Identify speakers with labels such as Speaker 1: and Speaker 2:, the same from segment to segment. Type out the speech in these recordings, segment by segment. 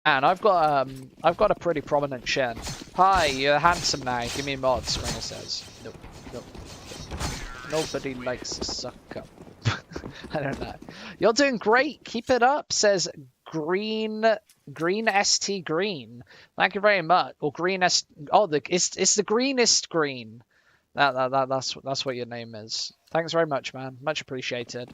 Speaker 1: And I've got a pretty prominent chin. Hi, you're handsome now. Give me mods, Springer says. Nope, nope. Nobody likes to suck up. I don't know. You're doing great. Keep it up, says Green ST Green. Thank you very much. Or Green S. Oh, it's the greenest green. That's what your name is. Thanks very much, man. Much appreciated.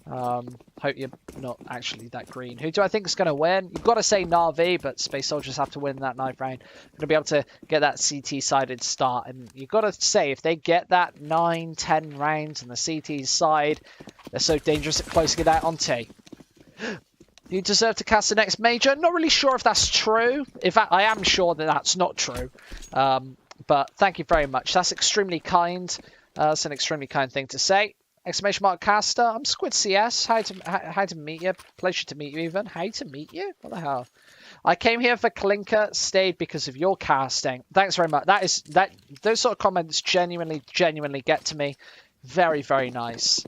Speaker 1: Hope you're not actually that green. Who do I think is going to win? You've got to say NaVi, but SpaceSoldiers have to win that 9th round. Going to be able to get that CT-sided start. And you've got to say, if they get that 9, 10 rounds on the CT side, they're so dangerous at closing it out on T. You deserve to cast the next major. Not really sure if that's true. In fact, I am sure that that's not true. But thank you very much. That's extremely kind. That's an extremely kind thing to say. Exclamation mark caster. I'm Squid CS. How to meet you? Pleasure to meet you even. How to meet you? What the hell? I came here for Clinker, stayed because of your casting. Thanks very much. Those sort of comments genuinely get to me. Very, very nice.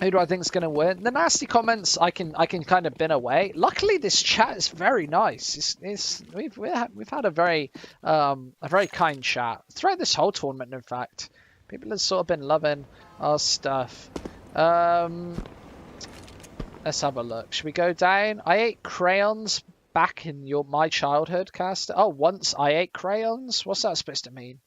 Speaker 1: Who do I think is going to win? The nasty comments I can kind of bin away. Luckily, this chat is very nice. We've had a very kind chat throughout this whole tournament. In fact, people have sort of been loving our stuff. Let's have a look. Should we go down? I ate crayons back in my childhood, Caster. Oh, once I ate crayons. What's that supposed to mean?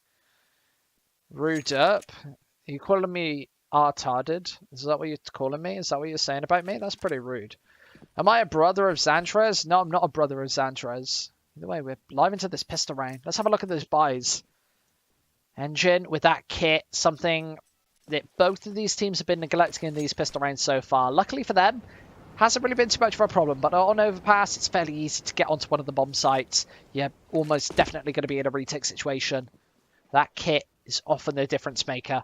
Speaker 1: Rude up. Are you calling me retarded? Is that what you're calling me? Is that what you're saying about me? That's pretty rude. Am I a brother of Xantres? No, I'm not a brother of Xantres. Either way, we're live into this pistol round. Let's have a look at those buys. Engine with that kit, something that both of these teams have been neglecting in these pistol rounds so far. Luckily for them, hasn't really been too much of a problem, but on Overpass, it's fairly easy to get onto one of the bomb sites. You're almost definitely going to be in a retake situation. That kit is often the difference maker.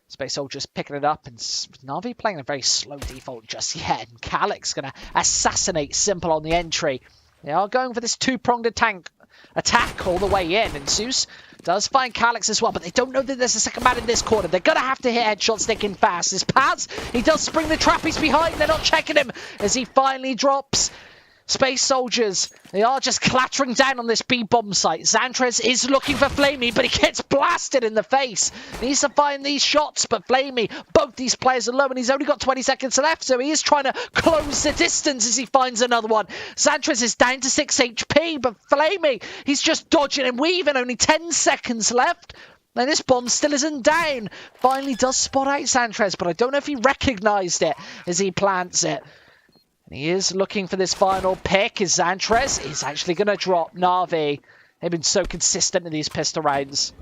Speaker 1: SpaceSoldiers picking it up, and NaVi playing a very slow default just yet. And Calyx going to assassinate Simple on the entry. They are going for this two-pronged attack all the way in, and Zeus does find Calyx as well, but they don't know that there's a second man in this corner. They're going to have to hit headshots sticking fast. His Paz, he does spring the trap. He's behind. They're not checking him as he finally drops. SpaceSoldiers, they are just clattering down on this B-bomb site. Xantres is looking for Flamey, but he gets blasted in the face. He needs to find these shots, but Flamey, both these players are low, and he's only got 20 seconds left, so he is trying to close the distance as he finds another one. Xantres is down to 6 HP, but Flamey, he's just dodging and weaving, only 10 seconds left. And this bomb still isn't down. Finally does spot out Xantres, but I don't know if he recognised it as he plants it. He is looking for this final pick as Xantres is actually going to drop NaVi. They've been so consistent in these pistol rounds.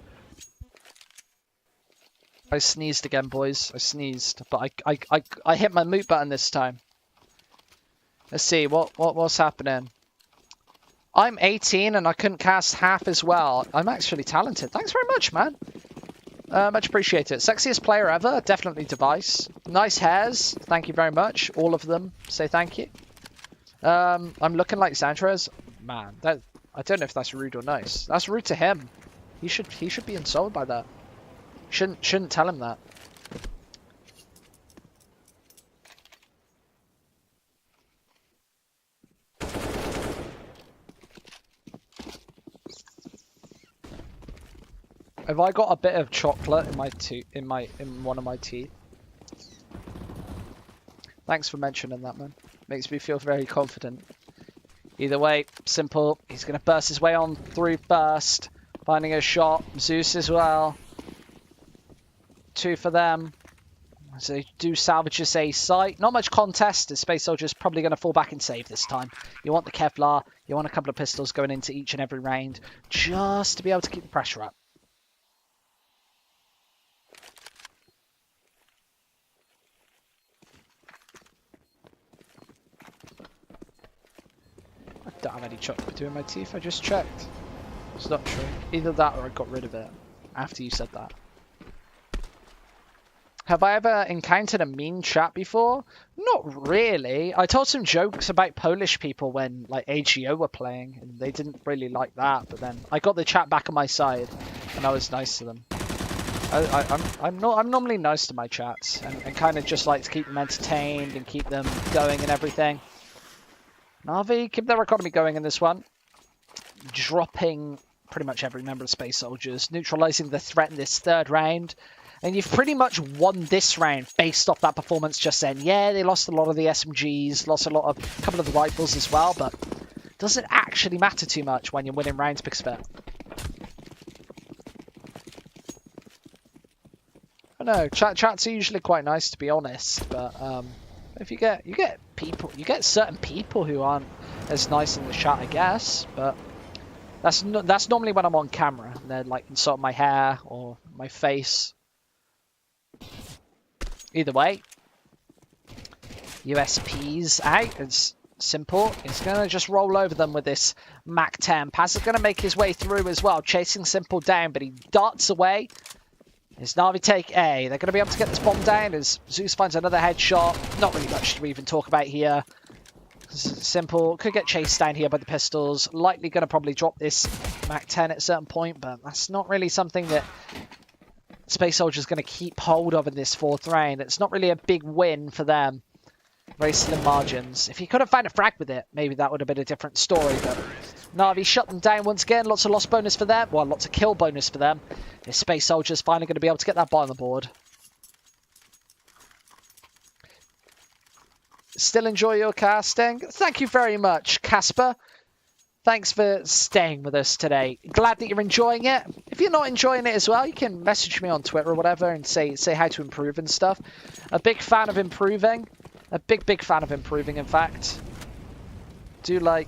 Speaker 1: I sneezed again, boys. I sneezed, but I hit my mute button this time. Let's see what's happening. I'm 18 and I couldn't cast half as well. I'm actually talented. Thanks very much, man. Much appreciated. Sexiest player ever? Definitely Device. Nice hairs. Thank you very much. All of them say thank you. I'm looking like Xantres. Man, I don't know if that's rude or nice. That's rude to him. He should be insulted by that. Shouldn't tell him that. Have I got a bit of chocolate in one of my teeth? Thanks for mentioning that, man. Makes me feel very confident. Either way, Simple. He's going to burst his way on through first. Finding a shot. Zeus as well. 2 for them. So they do salvage this A site. Not much contest. The SpaceSoldiers probably going to fall back and save this time. You want the Kevlar. You want a couple of pistols going into each and every round. Just to be able to keep the pressure up. I don't have any chocolate between my teeth, I just checked. It's not true. Either that or I got rid of it after you said that. Have I ever encountered a mean chat before? Not really. I told some jokes about Polish people when like AGO were playing, and they didn't really like that, but then I got the chat back on my side and I was nice to them. I'm normally nice to my chats and kind of just like to keep them entertained and keep them going and everything. NaVi keep their economy going in this one. Dropping pretty much every member of Space Soldiers, neutralizing the threat in this third round. And you've pretty much won this round based off that performance just then. Yeah, they lost a lot of the SMGs, lost a couple of the rifles as well, but it doesn't actually matter too much when you're winning rounds because of it. I know, chats are usually quite nice to be honest, but if you get certain people who aren't as nice in the chat, I guess, but that's normally when I'm on camera and they're like insulting my hair or my face. Either way, USP's out. It's simple. He's going to just roll over them with this Mac 10. Paz is going to make his way through as well, chasing Simple down, but he darts away. As NaVi take A. They're going to be able to get this bomb down as Zeus finds another headshot. Not really much to even talk about here. Simple could get chased down here by the pistols. Likely going to probably drop this Mac 10 at a certain point, but that's not really something that Space Soldiers going to keep hold of in this fourth round. It's not really a big win for them. Very slim margins. If he could have found a frag with it, maybe that would have been a different story. But NaVi shut them down once again. Lots of loss bonus for them. Well, lots of kill bonus for them. The Space Soldiers finally going to be able to get that buy on the board. Still enjoy your casting? Thank you very much, Casper. Thanks for staying with us today. Glad that you're enjoying it. If you're not enjoying it as well, you can message me on Twitter or whatever and say how to improve and stuff. A big fan of improving. A big fan of improving, in fact. I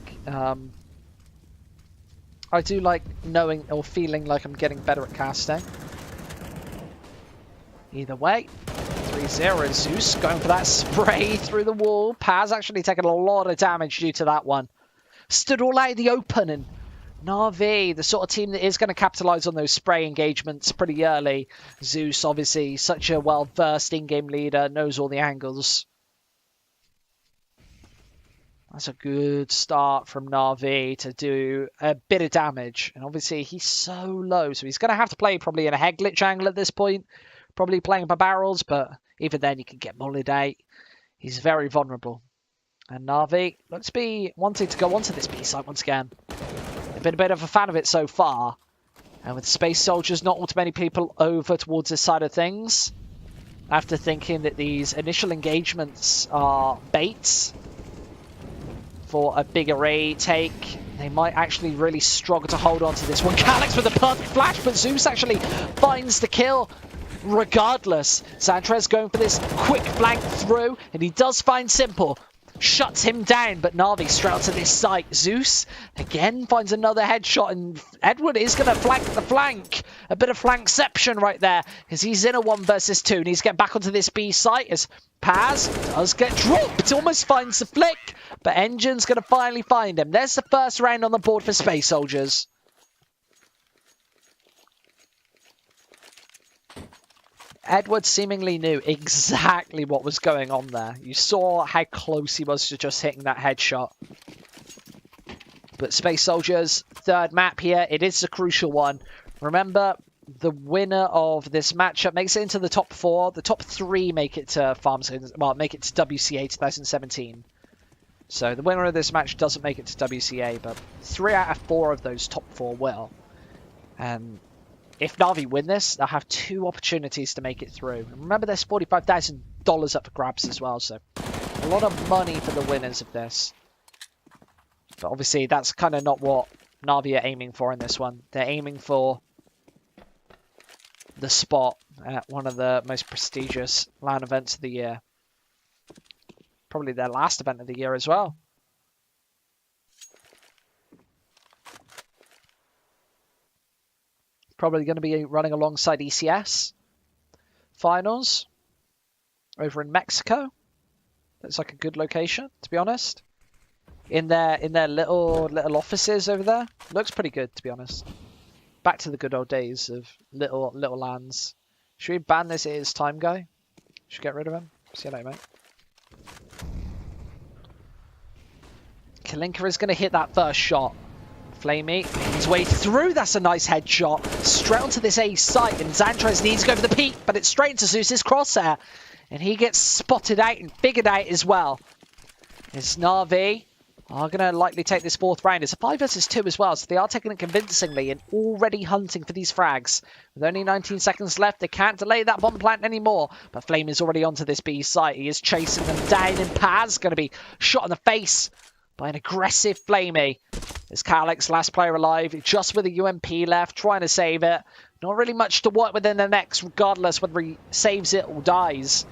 Speaker 1: do like knowing or feeling like I'm getting better at casting. Either way, 3-0 Zeus going for that spray through the wall. Paz actually taking a lot of damage due to that one. Stood all out in the open, and NaVi, the sort of team that is going to capitalize on those spray engagements pretty early. Zeus, obviously, such a well-versed in-game leader, knows all the angles. That's a good start from NaVi to do a bit of damage. And obviously, he's so low, so he's going to have to play probably in a head glitch angle at this point. Probably playing by barrels, but even then, you can get mullied out. He's very vulnerable. And NaVi looks to be wanting to go onto this B site once again. I've been a bit of a fan of it so far. And with Space Soldiers, not too many people over towards this side of things. After thinking that these initial engagements are baits for a big array take, they might actually really struggle to hold on to this one. Calyx with a perfect flash, but Zeus actually finds the kill. Regardless, Zantrez going for this quick flank through, and he does find Simple. Shuts him down, but NaVi straight onto this site. Zeus again finds another headshot, and Edward is going to flank the flank. A bit of flankception right there, because he's in a 1 versus 2. Needs to get back onto this B site as Paz does get dropped. Almost finds the flick, but Engine's going to finally find him. There's the first round on the board for Space Soldiers. Edward seemingly knew exactly what was going on there. You saw how close he was to just hitting that headshot. But Space Soldiers, third map here. It is a crucial one. Remember, the winner of this matchup makes it into the top 4. The top 3 make it to make it to WCA 2017. So the winner of this match doesn't make it to WCA, but 3 out of 4 of those top 4 will. And if NaVi win this, they'll have 2 opportunities to make it through. And remember, there's $45,000 up for grabs as well, so a lot of money for the winners of this. But obviously, that's kind of not what NaVi are aiming for in this one. They're aiming for the spot at one of the most prestigious LAN events of the year. Probably their last event of the year as well. Probably going to be running alongside ECS finals over in Mexico. That's like a good location, to be honest. In their little offices over there, looks pretty good, to be honest. Back to the good old days of little lands. Should we ban this It Is Time guy? Should get rid of him. See you later, mate. Kalinka is going to hit that first shot. Flamey making his way through. That's a nice headshot. Straight onto this A site, and Zantrez needs to go for the peak, but it's straight into Zeus's crosshair. And he gets spotted out and figured out as well. It's NaVi are going to likely take this fourth round. It's a 5 versus 2 as well, so they are taking it convincingly and already hunting for these frags. With only 19 seconds left, they can't delay that bomb plant anymore. But Flame is already onto this B site. He is chasing them down, and Paz going to be shot in the face by an aggressive Flamey. It's Calyx, last player alive, just with a UMP left, trying to save it. Not really much to work with in the next, regardless whether he saves it or dies.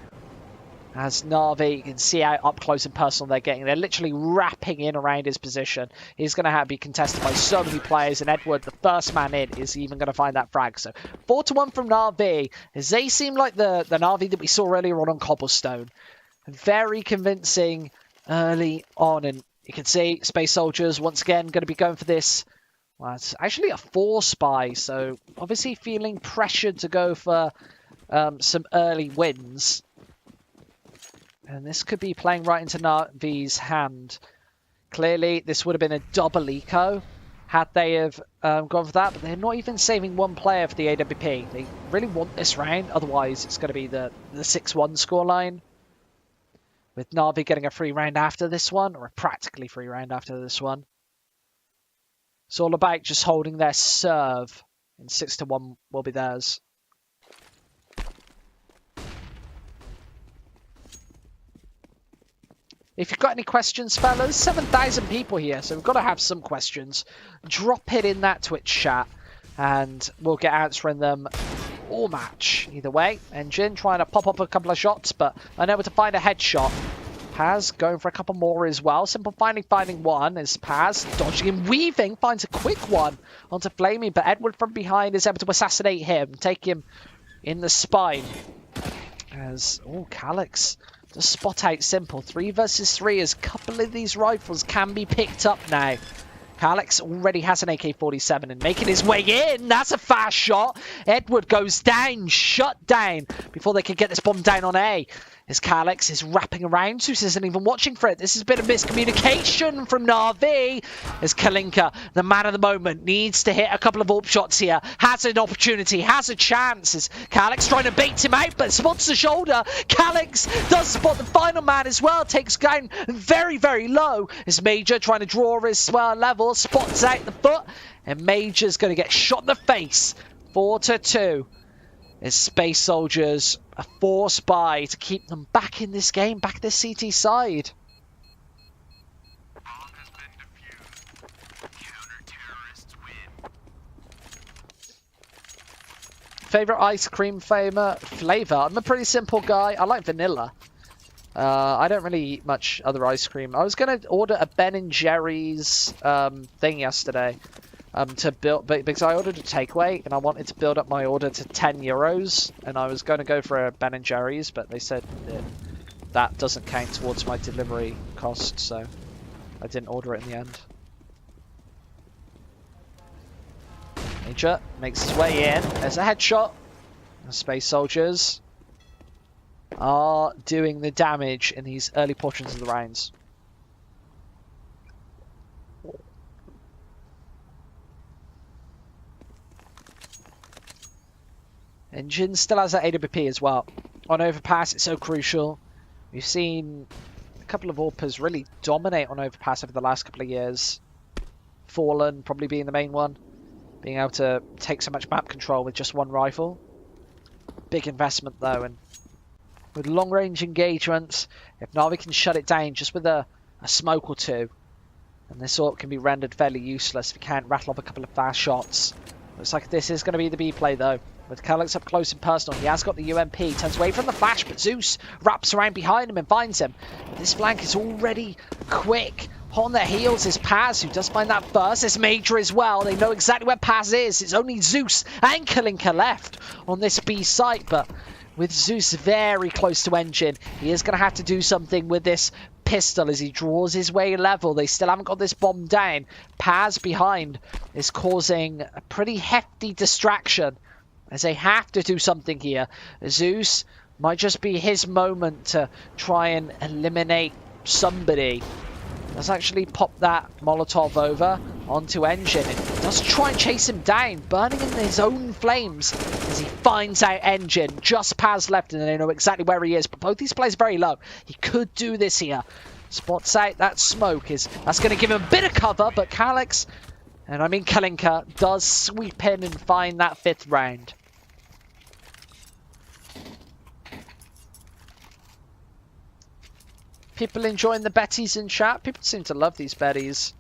Speaker 1: As NaVi, you can see how up close and personal they're getting. They're literally wrapping in around his position. He's going to be contested by so many players, and Edward, the first man in, is even going to find that frag. So 4-1 from NaVi, as they seem like the NaVi that we saw earlier on Cobblestone. Very convincing early on, and you can see SpaceSoldiers once again going to be going for this. Well, it's actually a 4 spy, so obviously feeling pressured to go for some early wins. And this could be playing right into NaVi's hand. Clearly, this would have been a double eco had they have gone for that. But they're not even saving one player for the AWP. They really want this round. Otherwise, it's going to be the 6-1 scoreline. With NaVi getting a free round after this one. Or a practically free round after this one. It's all about just holding their serve. And 6-1 will be theirs. If you've got any questions, fellas, 7,000 people here, so we've got to have some questions. Drop it in that Twitch chat, and we'll get answering them all match. Either way, Engine trying to pop up a couple of shots, but unable to find a headshot. Paz going for a couple more as well. Simple finding one as Paz dodging and weaving, finds a quick one onto Flamey, but Edward from behind is able to assassinate him, take him in the spine. As, oh, Calyx. To spot out Simple. 3 versus 3 as a couple of these rifles can be picked up now. Calyx already has an AK-47 and making his way in. That's a fast shot. Edward goes down, shut down before they can get this bomb down on A. As Calyx is wrapping around, Zeus isn't even watching for it. This has been a miscommunication from NaVi. As Kalinka, the man of the moment, needs to hit a couple of AWP shots here. Has an opportunity, has a chance. As Calyx trying to bait him out, but spots the shoulder. Calyx does spot the final man as well. Takes down very, very low. As Major trying to draw his level, spots out the foot. And Major's going to get shot in the face. 4-2. As SpaceSoldiers a 4 spy to keep them back in this game, back this CT side. Favorite ice cream flavor? I'm a pretty simple guy. I like vanilla. I don't really eat much other ice cream. I was going to order a Ben & Jerry's thing yesterday. To build, because I ordered a takeaway and I wanted to build up my order to €10, and I was going to go for a Ben & Jerry's, but they said that doesn't count towards my delivery cost, so I didn't order it in the end. Major makes his way in. There's a headshot. The SpaceSoldiers are doing the damage in these early portions of the rounds. Engine still has that AWP as well. On Overpass, it's so crucial. We've seen a couple of AWPers really dominate on Overpass over the last couple of years. Fallen probably being the main one. Being able to take so much map control with just one rifle. Big investment though, and with long range engagements, if NaVi can shut it down just with a smoke or two, and this AWP can be rendered fairly useless if you can't rattle up a couple of fast shots. Looks like this is going to be the B play though. With Calyx up close and personal, he has got the UMP, turns away from the flash, but Zeus wraps around behind him and finds him. This flank is already quick. On their heels is Paz, who does find that first. It's Major as well. They know exactly where Paz is. It's only Zeus and Kalinka left on this B site, but with Zeus very close to Engine, he is going to have to do something with this pistol as he draws his way level. They still haven't got this bomb down. Paz behind is causing a pretty hefty distraction, as they have to do something here. Zeus might just be his moment to try and eliminate somebody. Let's actually pop that Molotov over onto Engine. And does try and chase him down, burning in his own flames as he finds out Engine. Just Paz left and they know exactly where he is. But both these players are very low. He could do this here. Spots out that smoke. That's going to give him a bit of cover, but Calix, and I mean Kalinka, does sweep in and find that 5th round. People enjoying the Betties in chat. People seem to love these Betties.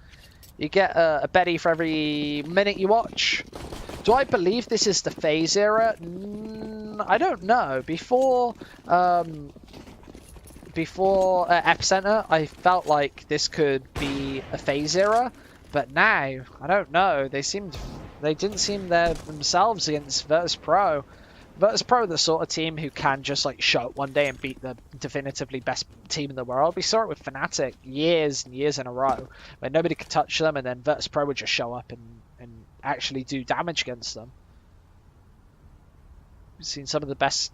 Speaker 1: You get a Betty for every minute you watch. Do I believe this is the phase era? I don't know. Before Epicenter, I felt like this could be a phase era, but now I don't know. They didn't seem there themselves against Virtus Pro. Virtus Pro are the sort of team who can just like show up one day and beat the definitively best team in the world. We saw it with Fnatic years and years in a row, where nobody could touch them, and then Virtus Pro would just show up and actually do damage against them. We've seen some of the best,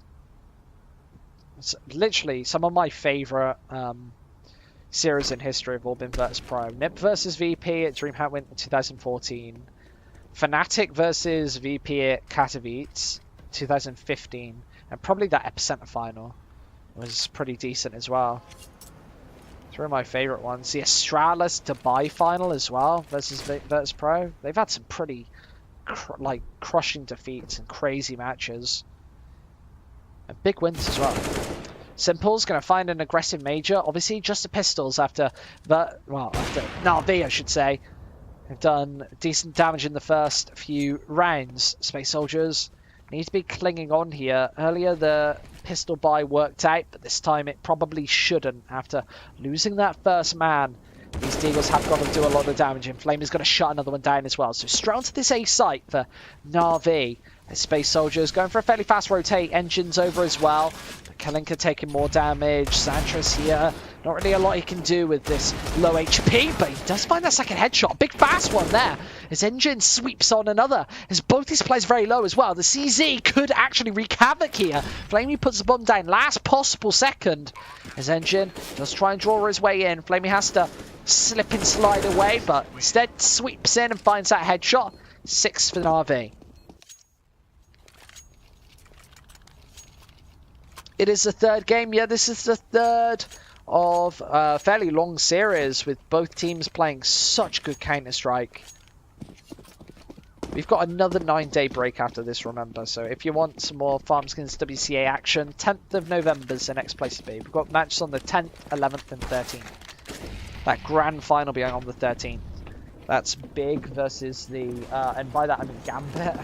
Speaker 1: literally some of my favourite series in history have all been Virtus Pro. NiP versus VP at DreamHack Winter 2014. Fnatic versus VP at Katowice 2015. And probably that Epicenter final was pretty decent as well. Three of my favourite ones. The Astralis Dubai final as well versus Virtus Pro. They've had some pretty crushing defeats and crazy matches. And big wins as well. Simple's going to find an aggressive major. Obviously just the pistols after NaVi, I should say. Have done decent damage in the first few rounds. SpaceSoldiers need to be clinging on here. Earlier the pistol buy worked out, but this time it probably shouldn't. After losing that first man, these Deagles have got to do a lot of damage, and Flame is going to shut another one down as well. So straight onto this A site for NaVi. SpaceSoldiers going for a fairly fast rotate. Engines over as well. Kalinka taking more damage. Santras here. Not really a lot he can do with this low HP, but he does find that second headshot. Big fast one there. His engine sweeps on another. As both these players very low as well. The CZ could actually wreak havoc here. Flamey puts the bomb down last possible second. His engine does try and draw his way in. Flamey has to slip and slide away, but instead sweeps in and finds that headshot. 6 for NaVi. It is the third game. Yeah, this is the third of a fairly long series with both teams playing such good Counter-Strike. We've got another 9-day break after this, remember. So if you want some more FarmSkins WCA action, 10th of November is the next place to be. We've got matches on the 10th, 11th and 13th. That grand final being on the 13th. That's Big versus the, and by that I mean Gambit.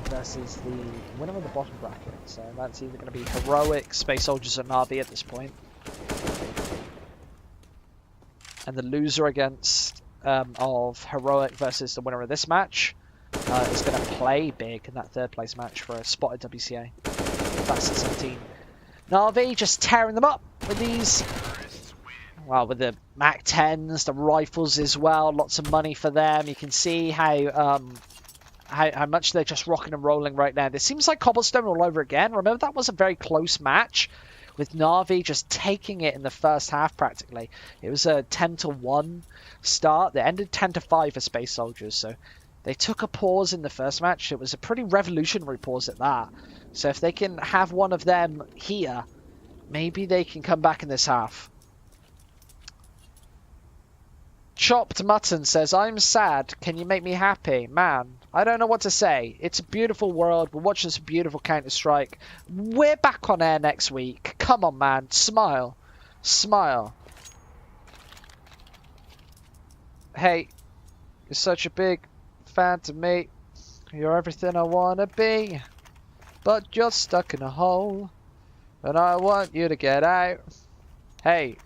Speaker 1: Versus the winner of the bottom bracket. So that's either going to be Heroic, SpaceSoldiers, or NaVi at this point. And the loser against of Heroic versus the winner of this match is going to play Big in that third place match for a spot at WCA. That's at 17. NaVi just tearing them up with these. Well, with the Mac 10s, the rifles as well. Lots of money for them. You can see how much they're just rocking and rolling right now. This seems like Cobblestone all over again. Remember, that was a very close match with NaVi just taking it in the first half practically. It was a 10-1 start. They ended 10-5 for SpaceSoldiers. So they took a pause in the first match. It was a pretty revolutionary pause at that. So if they can have one of them here, maybe they can come back in this half. Chopped Mutton says, I'm sad. Can you make me happy? Man, I don't know what to say. It's a beautiful world. We're watching some beautiful Counter-Strike. We're back on air next week. Come on, man. Smile. Smile. Hey, you're such a big fan to me. You're everything I want to be. But you're stuck in a hole. And I want you to get out. Hey.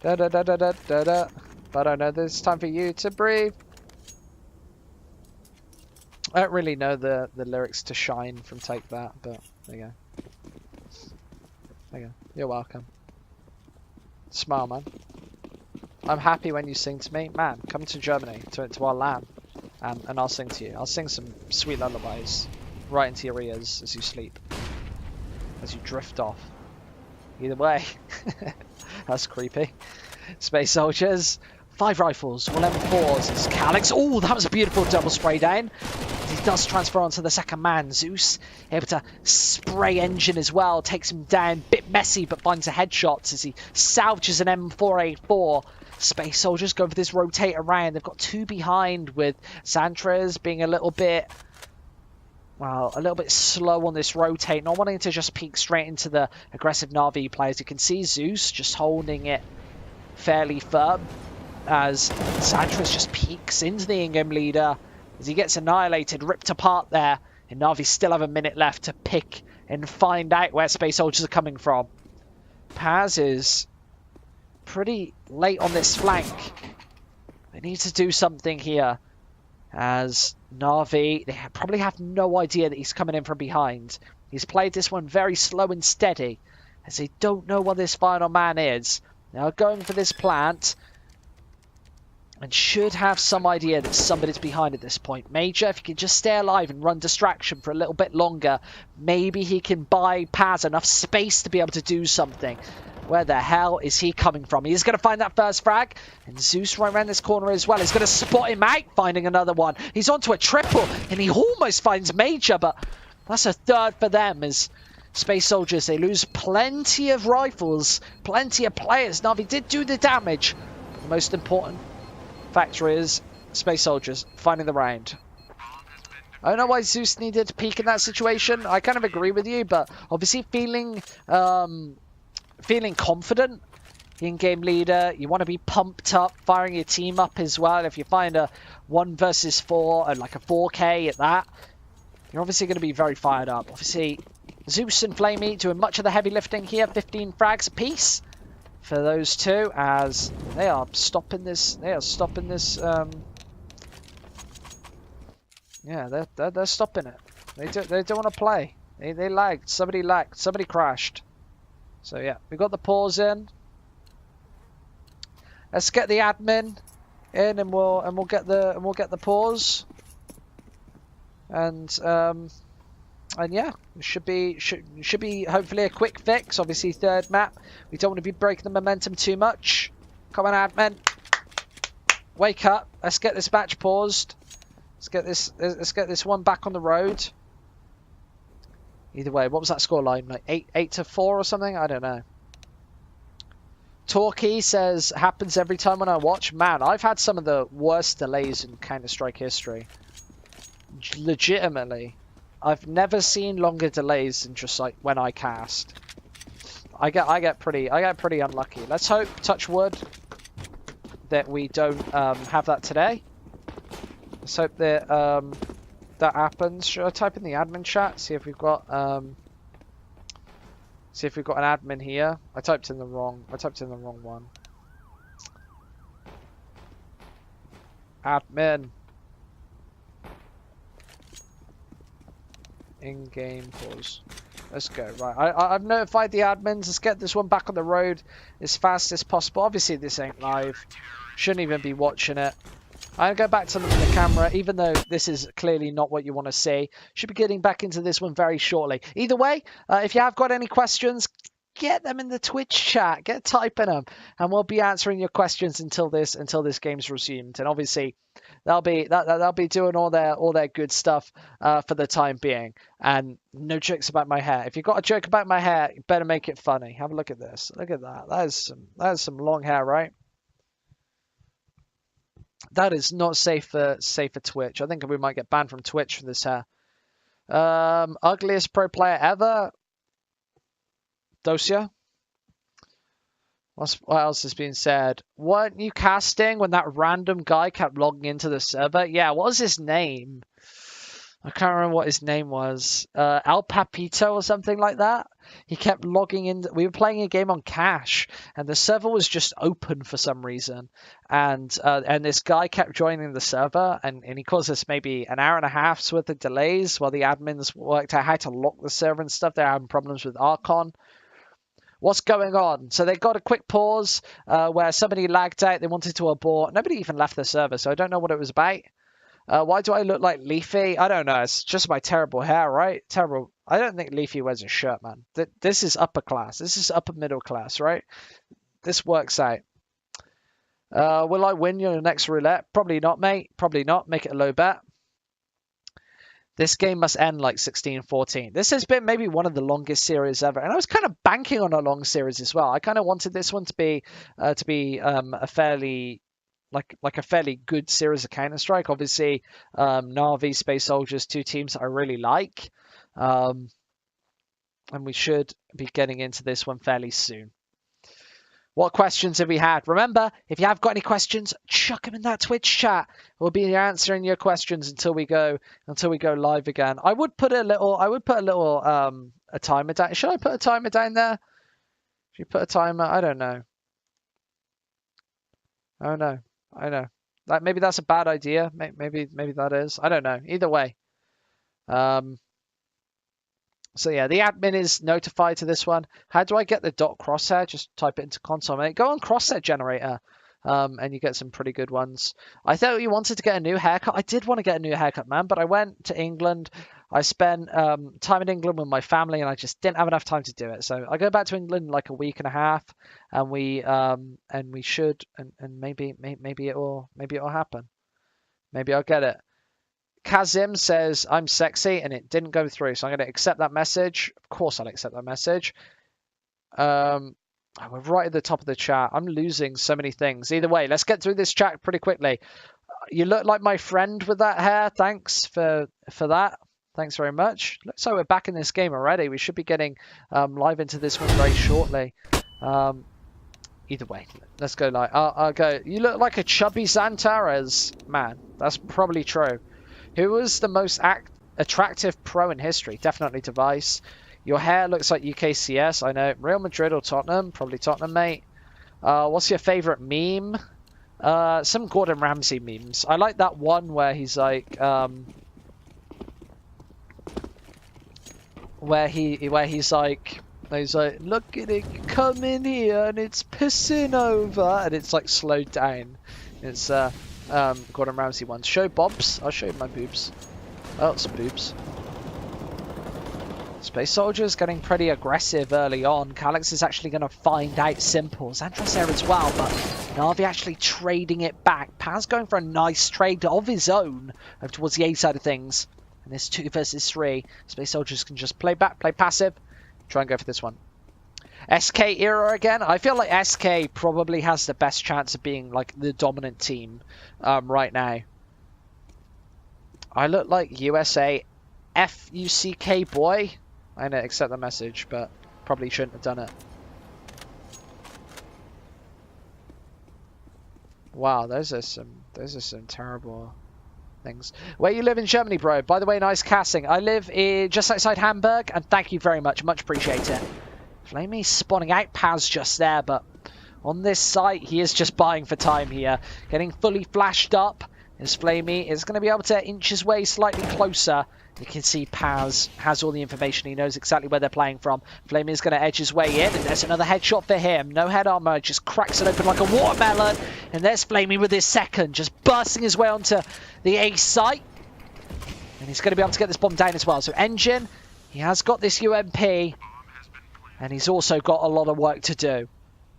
Speaker 1: Da-da-da-da-da-da-da. But I know there's time for you to breathe. I don't really know the lyrics to Shine from Take That, but there you go. There you go. You're welcome. Smile, man. I'm happy when you sing to me. Man, come to Germany, to our LAN, and I'll sing to you. I'll sing some sweet lullabies right into your ears as you sleep. As you drift off. Either way. That's creepy. SpaceSoldiers. 5 rifles, all M4s. It's Calix. Oh, that was a beautiful double spray down. He does transfer onto the second man. Zeus able to spray engine as well. Takes him down. Bit messy, but finds a headshot as he salvages an M4A4. Space Soldiers go for this rotate around. They've got 2 behind, with Santres being a little bit slow on this rotate, not wanting to just peek straight into the aggressive NaVi players. You can see Zeus just holding it fairly firm as Santres just peeks into the in-game leader as he gets annihilated, ripped apart there, and NaVi still have a minute left to pick and find out where Space Soldiers are coming from. Paz is pretty late on this flank. They need to do something here, as NaVi, they probably have no idea that he's coming in from behind. He's played this one very slow and steady, as they don't know what this final man is. Now going for this plant, and should have some idea that somebody's behind at this point. Major, if he can just stay alive and run distraction for a little bit longer, maybe he can buy Paz enough space to be able to do something. Where the hell is he coming from? He's going to find that first frag. And Zeus right around this corner as well. He's going to spot him out, finding another one. He's onto a triple, and he almost finds Major, but that's a third for them as Space Soldiers, they lose plenty of rifles, plenty of players. NaVi did do the damage. But the most important factor is Space Soldiers finding the round. I don't know why Zeus needed to peek in that situation. I kind of agree with you, but obviously feeling confident, in-game leader, you want to be pumped up, firing your team up as well. If you find a 1 versus 4 and like a 4K at that, you're obviously going to be very fired up. Obviously, Zeus and Flamey doing much of the heavy lifting here. 15 frags apiece for those two, as they are stopping this. Yeah, they're stopping it. They don't want to play. They lagged. Somebody lagged. Somebody crashed. So yeah, we got the pause in. Let's get the admin in, and we'll get the pause. And yeah, it should be hopefully a quick fix. Obviously, third map. We don't want to be breaking the momentum too much. Come on, admin. Wake up. Let's get this match paused. Let's get this one back on the road. Either way, what was that scoreline? Like 8-4 or something? I don't know. Torquay says, happens every time when I watch. Man, I've had some of the worst delays in Counter-Strike history. Legitimately. I've never seen longer delays than just like when I cast. I get pretty unlucky. Let's hope, touch wood, that we don't have that today. Let's hope that that happens. Should I type in the admin chat? See if we've got an admin here. I typed in the wrong one. Admin. In-game pause. Let's go. Right, I've notified the admins. Let's get this one back on the road as fast as possible. Obviously, this ain't live. Shouldn't even be watching it. I'll go back to the camera, even though this is clearly not what you want to see. Should be getting back into this one very shortly. Either way, if you have got any questions, get them in the Twitch chat. Get typing them, and we'll be answering your questions until this game's resumed. And obviously, they'll be doing all their good stuff for the time being. And no jokes about my hair. If you've got a joke about my hair, you better make it funny. Have a look at this. Look at that. That is some long hair, right? That is not safe for Twitch. I think we might get banned from Twitch for this hair. Ugliest pro player ever. Dosia. What else is being said? Weren't you casting when that random guy kept logging into the server? Yeah, what was his name? I can't remember what his name was. El Papito or something like that. He kept logging in. We were playing a game on cash, and the server was just open for some reason. And this guy kept joining the server, and he caused us maybe an hour and a half's worth of delays while the admins worked out how to lock the server and stuff. They're having problems with Archon. What's going on? So they got a quick pause where somebody lagged out. They wanted to abort. Nobody even left the server, so I don't know what it was about. Why do I look like Leafy? I don't know. It's just my terrible hair, right? Terrible. I don't think Leafy wears a shirt, man. This is upper class. This is upper middle class, right? This works out. Will I win your next roulette? Probably not, mate. Probably not. Make it a low bet. This game must end like 16-14. This has been maybe one of the longest series ever, and I was kind of banking on a long series as well. I kind of wanted this one to be a fairly like a fairly good series of Counter-Strike. Obviously, NaVi, SpaceSoldiers, two teams that I really like, and we should be getting into this one fairly soon. What questions have we had? Remember, if you have got any questions, chuck them in that Twitch chat. We'll be answering your questions until we go live again. I would put a timer down. Should I put a timer down there? Should you put a timer? I don't know. Oh no, I know. Maybe that's a bad idea. Maybe that is. I don't know. Either way. So yeah, the admin is notified to this one. How do I get the dot crosshair? Just type it into console, mate. Go on crosshair generator, and you get some pretty good ones. I thought you wanted to get a new haircut. I did want to get a new haircut, man, but I went to England. I spent time in England with my family, and I just didn't have enough time to do it. So I go back to England in like a week and a half, and we should, and maybe it'll happen. Maybe I'll get it. Kazim says, I'm sexy, and it didn't go through, so I'm going to accept that message. Of course I'll accept that message. We're right at the top of the chat. I'm losing so many things. Either way, let's get through this chat pretty quickly. You look like my friend with that hair. Thanks for that. Thanks very much. Looks like we're back in this game already. We should be getting live into this one very shortly. Either way, let's go live. I'll go. You look like a chubby Xantares. Man, that's probably true. Who was the most attractive pro in history? Definitely Device. Your hair looks like UKCS. I know. Real Madrid or Tottenham? Probably Tottenham, mate. What's your favourite meme? Some Gordon Ramsay memes. I like that one where he's like, where he's like, look at it come in here and it's pissing over, and it's like slowed down. It's Gordon Ramsay one. Show bobs. I'll show you my boobs. Oh, some boobs. SpaceSoldiers getting pretty aggressive early on. Calyx is actually going to find out simple. Xantras there as well, but NaVi actually trading it back. Paz going for a nice trade of his own over towards the A side of things. And this 2 versus 3. SpaceSoldiers can just play back, play passive. Try and go for this one. SK era again. I feel like SK probably has the best chance of being like the dominant team right now. I look like USA FUCK boy. I know, accept the message, but probably shouldn't have done it. Wow, those are some terrible things. Where you live in Germany, bro? By the way, nice casting. I live just outside Hamburg, and thank you very much. Much appreciated. Flamey spawning out Paz just there, but on this site, he is just buying for time here. Getting fully flashed up. As Flamey is going to be able to inch his way slightly closer. You can see Paz has all the information. He knows exactly where they're playing from. Flamey is going to edge his way in, and there's another headshot for him. No head armor, just cracks it open like a watermelon. And there's Flamey with his second, just bursting his way onto the A site. And he's going to be able to get this bomb down as well. So Engine, he has got this UMP, and he's also got a lot of work to do.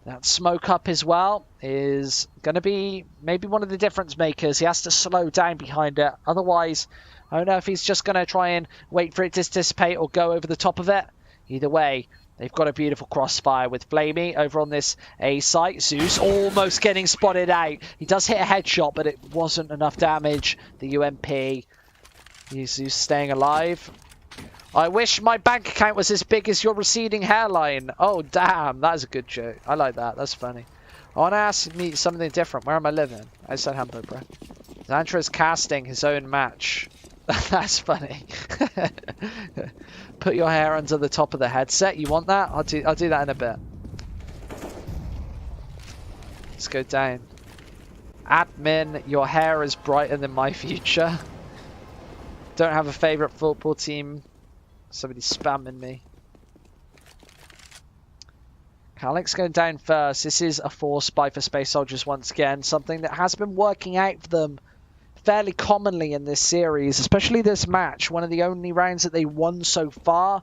Speaker 1: That smoke up as well is going to be maybe one of the difference makers. He has to slow down behind it. Otherwise, I don't know if he's just going to try and wait for it to dissipate or go over the top of it. Either way, they've got a beautiful crossfire with Flamey over on this A site. Zeus almost getting spotted out. He does hit a headshot, but it wasn't enough damage. The UMP. Zeus staying alive. I wish my bank account was as big as your receding hairline. Oh, damn. That is a good joke. I like that. That's funny. I want to ask me something different. Where am I living? I said Hamburg, bro. Xantra's casting his own match. That's funny. Put your hair under the top of the headset. You want that? I'll do that in a bit. Let's go down. Admin, your hair is brighter than my future. Don't have a favourite football team. Somebody's spamming me. Calyx going down first. This is a force buy for SpaceSoldiers once again. Something that has been working out for them fairly commonly in this series, especially this match. One of the only rounds that they won so far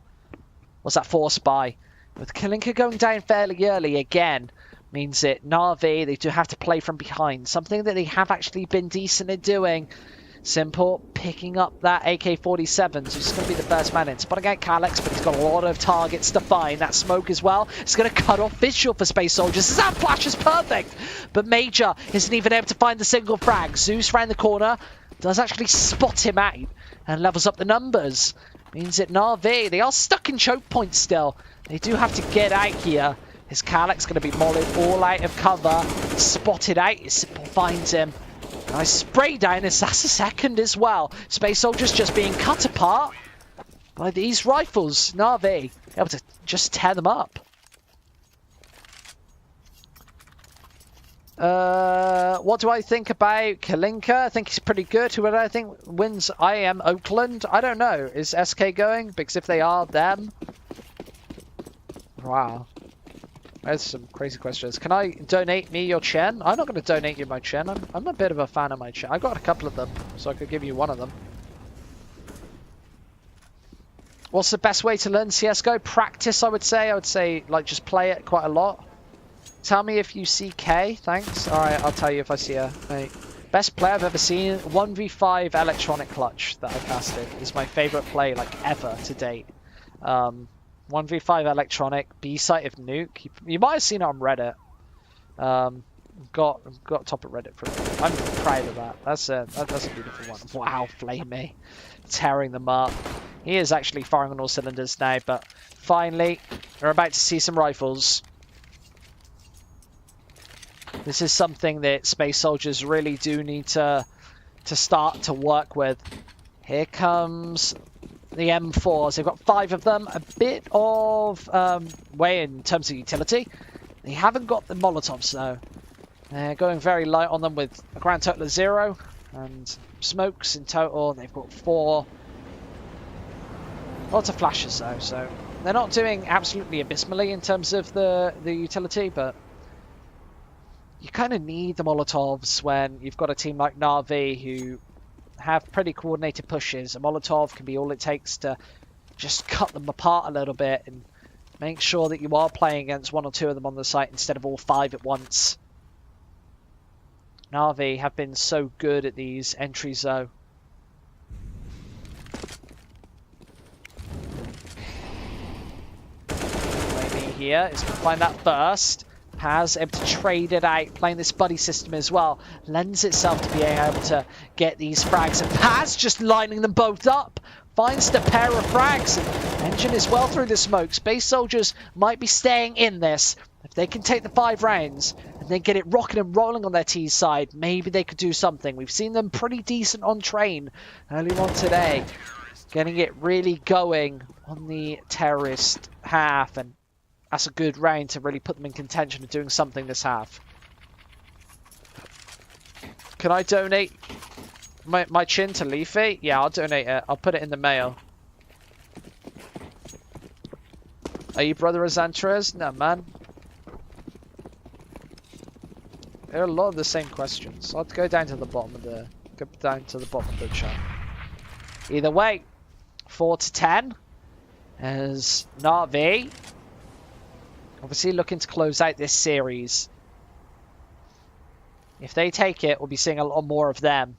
Speaker 1: was that force buy. With Kalinka going down fairly early again, means that NaVi, they do have to play from behind. Something that they have actually been decent at doing Simple picking up that AK-47, so he's going to be the first man in. Spotting out Calyx, but he's got a lot of targets to find. That smoke as well. It's going to cut off visual for SpaceSoldiers. That flash is perfect, but Major isn't even able to find the single frag. Zeus round the corner does actually spot him out and levels up the numbers. Means that NaVi, they are stuck in choke points still. They do have to get out here. His Calyx going to be mollied all out of cover. Spotted out. Simple finds him. Nice spray down. That's a second as well. SpaceSoldiers just being cut apart by these rifles. NaVi able to just tear them up. What do I think about Kalinka? I think he's pretty good. Who would I think wins? I am Oakland. I don't know. Is SK going? Because if they are, them. Wow. There's some crazy questions. Can I donate me your Chen? I'm not going to donate you my Chen. I'm a bit of a fan of my Chen. I got a couple of them, so I could give you one of them. What's the best way to learn CSGO? Practice, I would say. I would say, like, just play it quite a lot. Tell me if you see K. Thanks. Alright, I'll tell you if I see her. Right. Best play I've ever seen. 1v5 electronic clutch that I casted is my favourite play, like, ever to date. 1v5 electronic, B-site of nuke. You might have seen it on Reddit. Got top of Reddit for it. I'm proud of that. That's a beautiful one. Wow, Flamey. Tearing them up. He is actually firing on all cylinders now, but finally, we're about to see some rifles. This is something that SpaceSoldiers really do need to start to work with. Here comes the M4s. They've got 5 of them. A bit of way in terms of utility. They haven't got the Molotovs though. They're going very light on them with a grand total of 0. And smokes in total. They've got 4. Lots of flashes though. So they're not doing absolutely abysmally in terms of the utility. But you kind of need the Molotovs when you've got a team like NaVi who have pretty coordinated pushes. A Molotov can be all it takes to just cut them apart a little bit and make sure that you are playing against 1 or 2 of them on the site instead of all 5 at once. NaVi have been so good at these entries though. Maybe here is going to find that burst. Paz able to trade it out, playing this buddy system as well, lends itself to being able to get these frags. And Paz just lining them both up, finds the pair of frags. And Engine is well through the smoke. SpaceSoldiers might be staying in this. If they can take the 5 rounds and then get it rocking and rolling on their T side, maybe they could do something. We've seen them pretty decent on train earlier on today, getting it really going on the terrorist half, and that's a good round to really put them in contention of doing something this half. Can I donate my Chin to Leafy? Yeah, I'll donate it. I'll put it in the mail. Are you brother Azantres? No, man. There are a lot of the same questions. I'll go down to the bottom of the chat. Either way, 4-10 as NaVi obviously looking to close out this series. If they take it, we'll be seeing a lot more of them.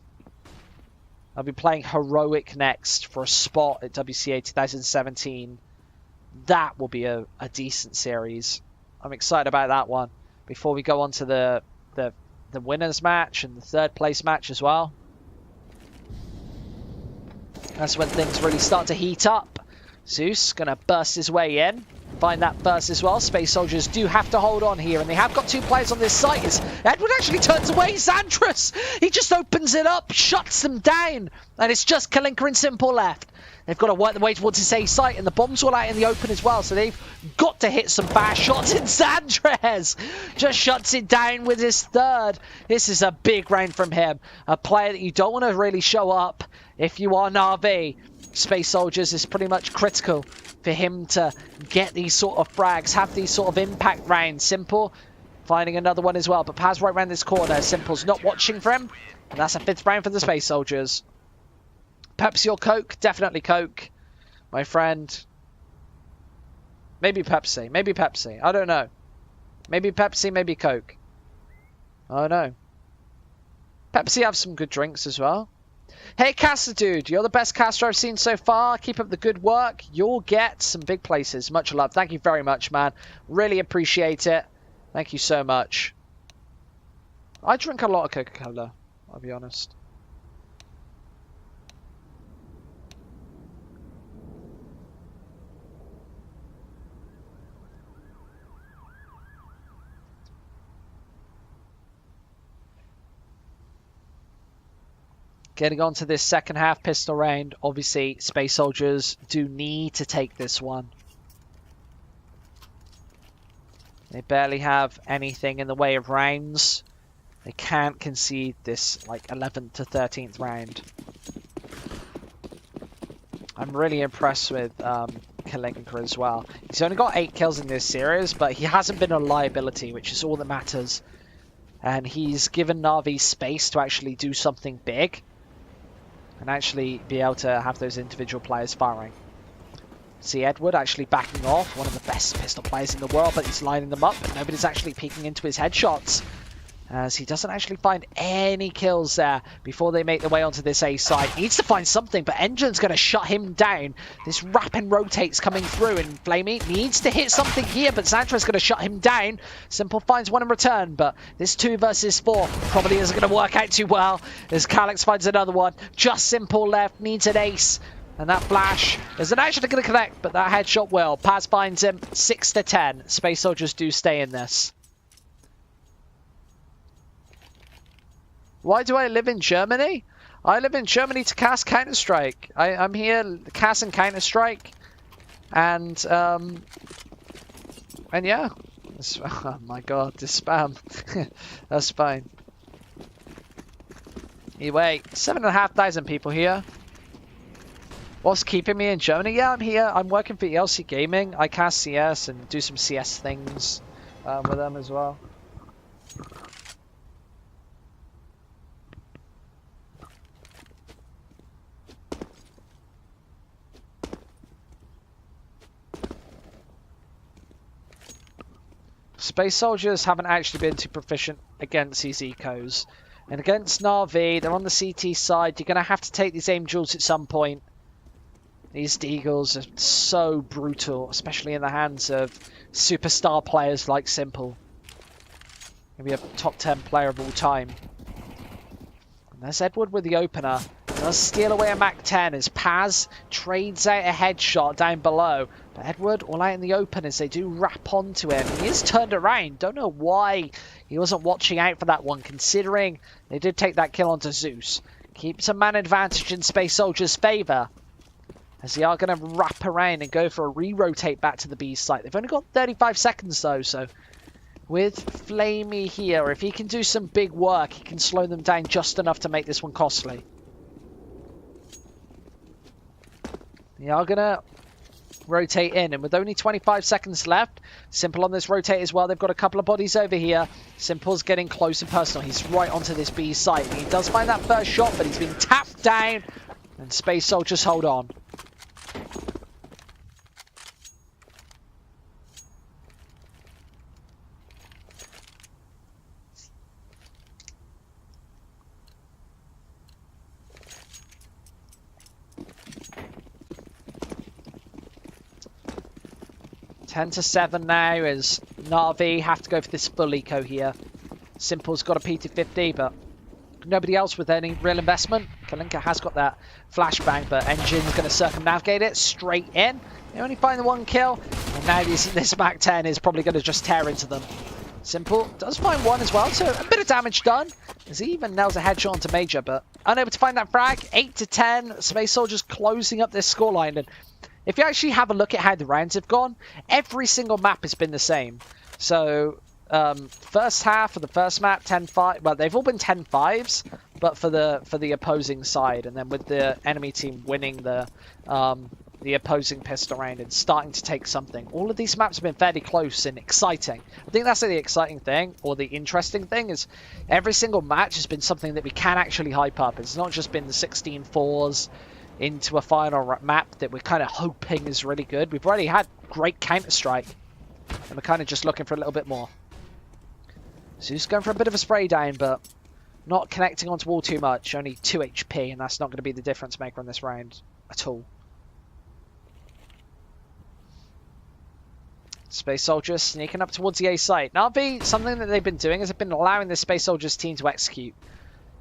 Speaker 1: I'll be playing Heroic next for a spot at WCA 2017. That will be a decent series. I'm excited about that one. Before we go on to the winners match and the 3rd place match as well. That's when things really start to heat up. Zeus gonna burst his way in. Find that burst as well. SpaceSoldiers do have to hold on here, and they have got 2 players on this site. As Edward actually turns away, Xantras! He just opens it up, shuts them down, and it's just Kalinka and Simple left. They've got to work their way towards this A site, and the bomb's all out in the open as well, so they've got to hit some fast shots. And Xantras just shuts it down with his 3rd. This is a big round from him. A player that you don't want to really show up if you are NaVi. SpaceSoldiers is pretty much critical for him to get these sort of frags, have these sort of impact rounds. Simple finding another one as well, but Paz right around this corner. Simple's not watching for him, and that's a 5th round for the SpaceSoldiers. Pepsi or Coke? Definitely Coke, my friend. Maybe Pepsi. Maybe Pepsi. I don't know. Maybe Pepsi, maybe Coke. I don't know. Pepsi have some good drinks as well. Hey, caster dude, you're the best caster I've seen so far. Keep up the good work. You'll get some big places. Much love. Thank you very much, man. Really appreciate it. Thank you so much. I drink a lot of Coca-Cola, I'll be honest. Getting on to this second half pistol round. Obviously, Space Soldiers do need to take this one. They barely have anything in the way of rounds. They can't concede this like 11th to 13th round. I'm really impressed with Kalinka as well. He's only got 8 kills in this series, but he hasn't been a liability, which is all that matters. And he's given NaVi space to actually do something big. And actually be able to have those individual players firing. See Edward actually backing off, one of the best pistol players in the world, but he's lining them up, but nobody's actually peeking into his headshots. As he doesn't actually find any kills there before they make their way onto this A side. He needs to find something, but Engine's going to shut him down. This wrap and rotate's coming through, and Flamey needs to hit something here, but Zantra's going to shut him down. Simple finds one in return, but this 2 versus 4 probably isn't going to work out too well, as Calyx finds another one. Just Simple left, needs an ace. And that flash isn't actually going to connect, but that headshot will. Paz finds him, 6 to 10. Space Soldiers do stay in this. Why do I live in Germany? I live in Germany to cast Counter-Strike. I'm here casting Counter-Strike. And yeah. Oh my god, this spam. That's fine. Anyway, 7,500 people here. What's keeping me in Germany? Yeah, I'm here. I'm working for ELC Gaming. I cast CS and do some CS things with them as well. Space Soldiers haven't actually been too proficient against these ecos. And against NaVi, they're on the CT side. You're going to have to take these aim duels at some point. These Deagles are so brutal, especially in the hands of superstar players like Simple. Maybe a top 10 player of all time. And there's Edward with the opener. Does steal away a Mac-10 as Paz trades out a headshot down below. But Edward all out in the open as they do wrap onto him. He is turned around. Don't know why he wasn't watching out for that one, considering they did take that kill onto Zeus. Keeps a man advantage in Space Soldiers' favour. As they are going to wrap around and go for a re-rotate back to the B site. They've only got 35 seconds though, so with Flamey here, if he can do some big work, he can slow them down just enough to make this one costly. They are going to rotate in, and with only 25 seconds left, Simple on this rotate as well. They've got a couple of bodies over here. Simple's getting close and personal. He's right onto this B site. He does find that first shot, but he's been tapped down, and Space Soldiers hold on. Ten to 7 now as NaVi have to go for this full eco here. Simple's got a PT50, but nobody else with any real investment. Kalinka has got that flashbang, but Engine's going to circumnavigate it straight in. They only find the 1 kill, and now this Mac-10 is probably going to just tear into them. Simple does find 1 as well, so a bit of damage done. As he even nails a headshot onto Major, but unable to find that frag. 8 to 10. Space Soldiers closing up this scoreline. And if you actually have a look at how the rounds have gone, every single map has been the same. So, first half of the first map, 10-5. Well, they've all been 10-5s, but for the opposing side, and then with the enemy team winning the opposing pistol round and starting to take something. All of these maps have been fairly close and exciting. I think that's the exciting thing, or the interesting thing, is every single match has been something that we can actually hype up. It's not just been the 16-4s into a final map that we're kind of hoping is really good. We've already had great Counter-Strike, and we're kind of just looking for a little bit more. Zeus going for a bit of a spray down, but Not connecting onto wall too much, only 2 HP, and that's not going to be the difference maker on this round at all. Space Soldiers sneaking up towards the A site. NaVi, something that they've been doing is they've been allowing the Space Soldiers team to execute.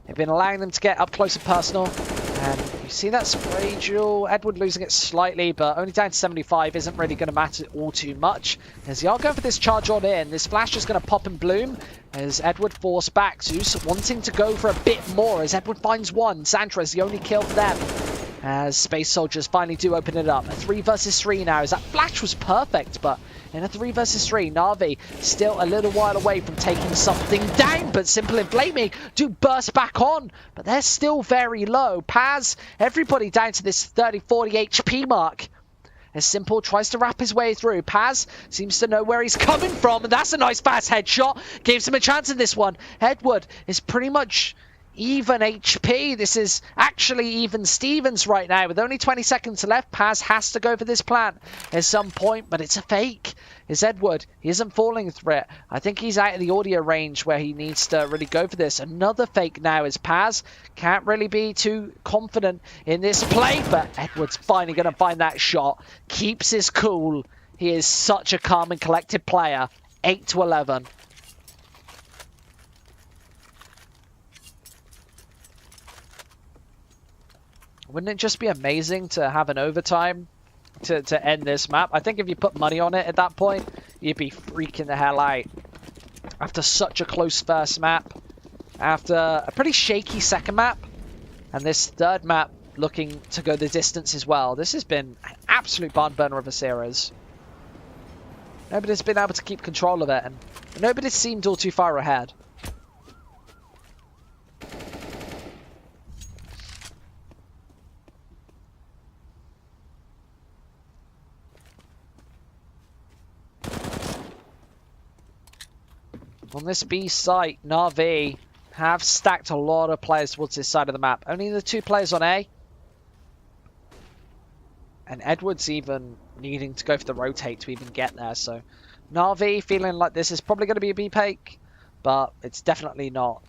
Speaker 1: They've been allowing them to get up close and personal. And you see that spray duel. Edward losing it slightly, but only down to 75 isn't really going to matter all too much. As they are going for this charge on in, this flash is going to pop and bloom as Edward forced back. Zeus wanting to go for a bit more as Edward finds one. Sandra is the only kill for them. As Space Soldiers finally do open it up. A 3 versus 3 now, as that flash was perfect, but in a 3 versus 3, NaVi still a little while away from taking something down, but Simple and Flamey do burst back on, but they're still very low. Paz, everybody down to this 30-40 HP mark. As Simple tries to wrap his way through. Paz seems to know where he's coming from, and that's a nice fast headshot. Gives him a chance in this one. Edward is pretty much even HP. This is actually even Stevens right now. With only 20 seconds left, Paz has to go for this plant at some point, but it's a fake. Is Edward. He isn't falling through it. I think he's out of the audio range where he needs to really go for this. Another fake now as Paz can't really be too confident in this play, but Edward's finally going to find that shot. Keeps his cool. He is such a calm and collected player. 8-11. Wouldn't it just be amazing to have an overtime to end this map? I think if you put money on it at that point, you'd be freaking the hell out. After such a close first map, after a pretty shaky second map, and this third map looking to go the distance as well. This has been an absolute barn burner of a series. Nobody's been able to keep control of it, and nobody's seemed all too far ahead. On this B site, NaVi have stacked a lot of players towards this side of the map. Only the 2 players on A. And Edward's even needing to go for the rotate to even get there. So NaVi feeling like this is probably going to be a B fake, but it's definitely not.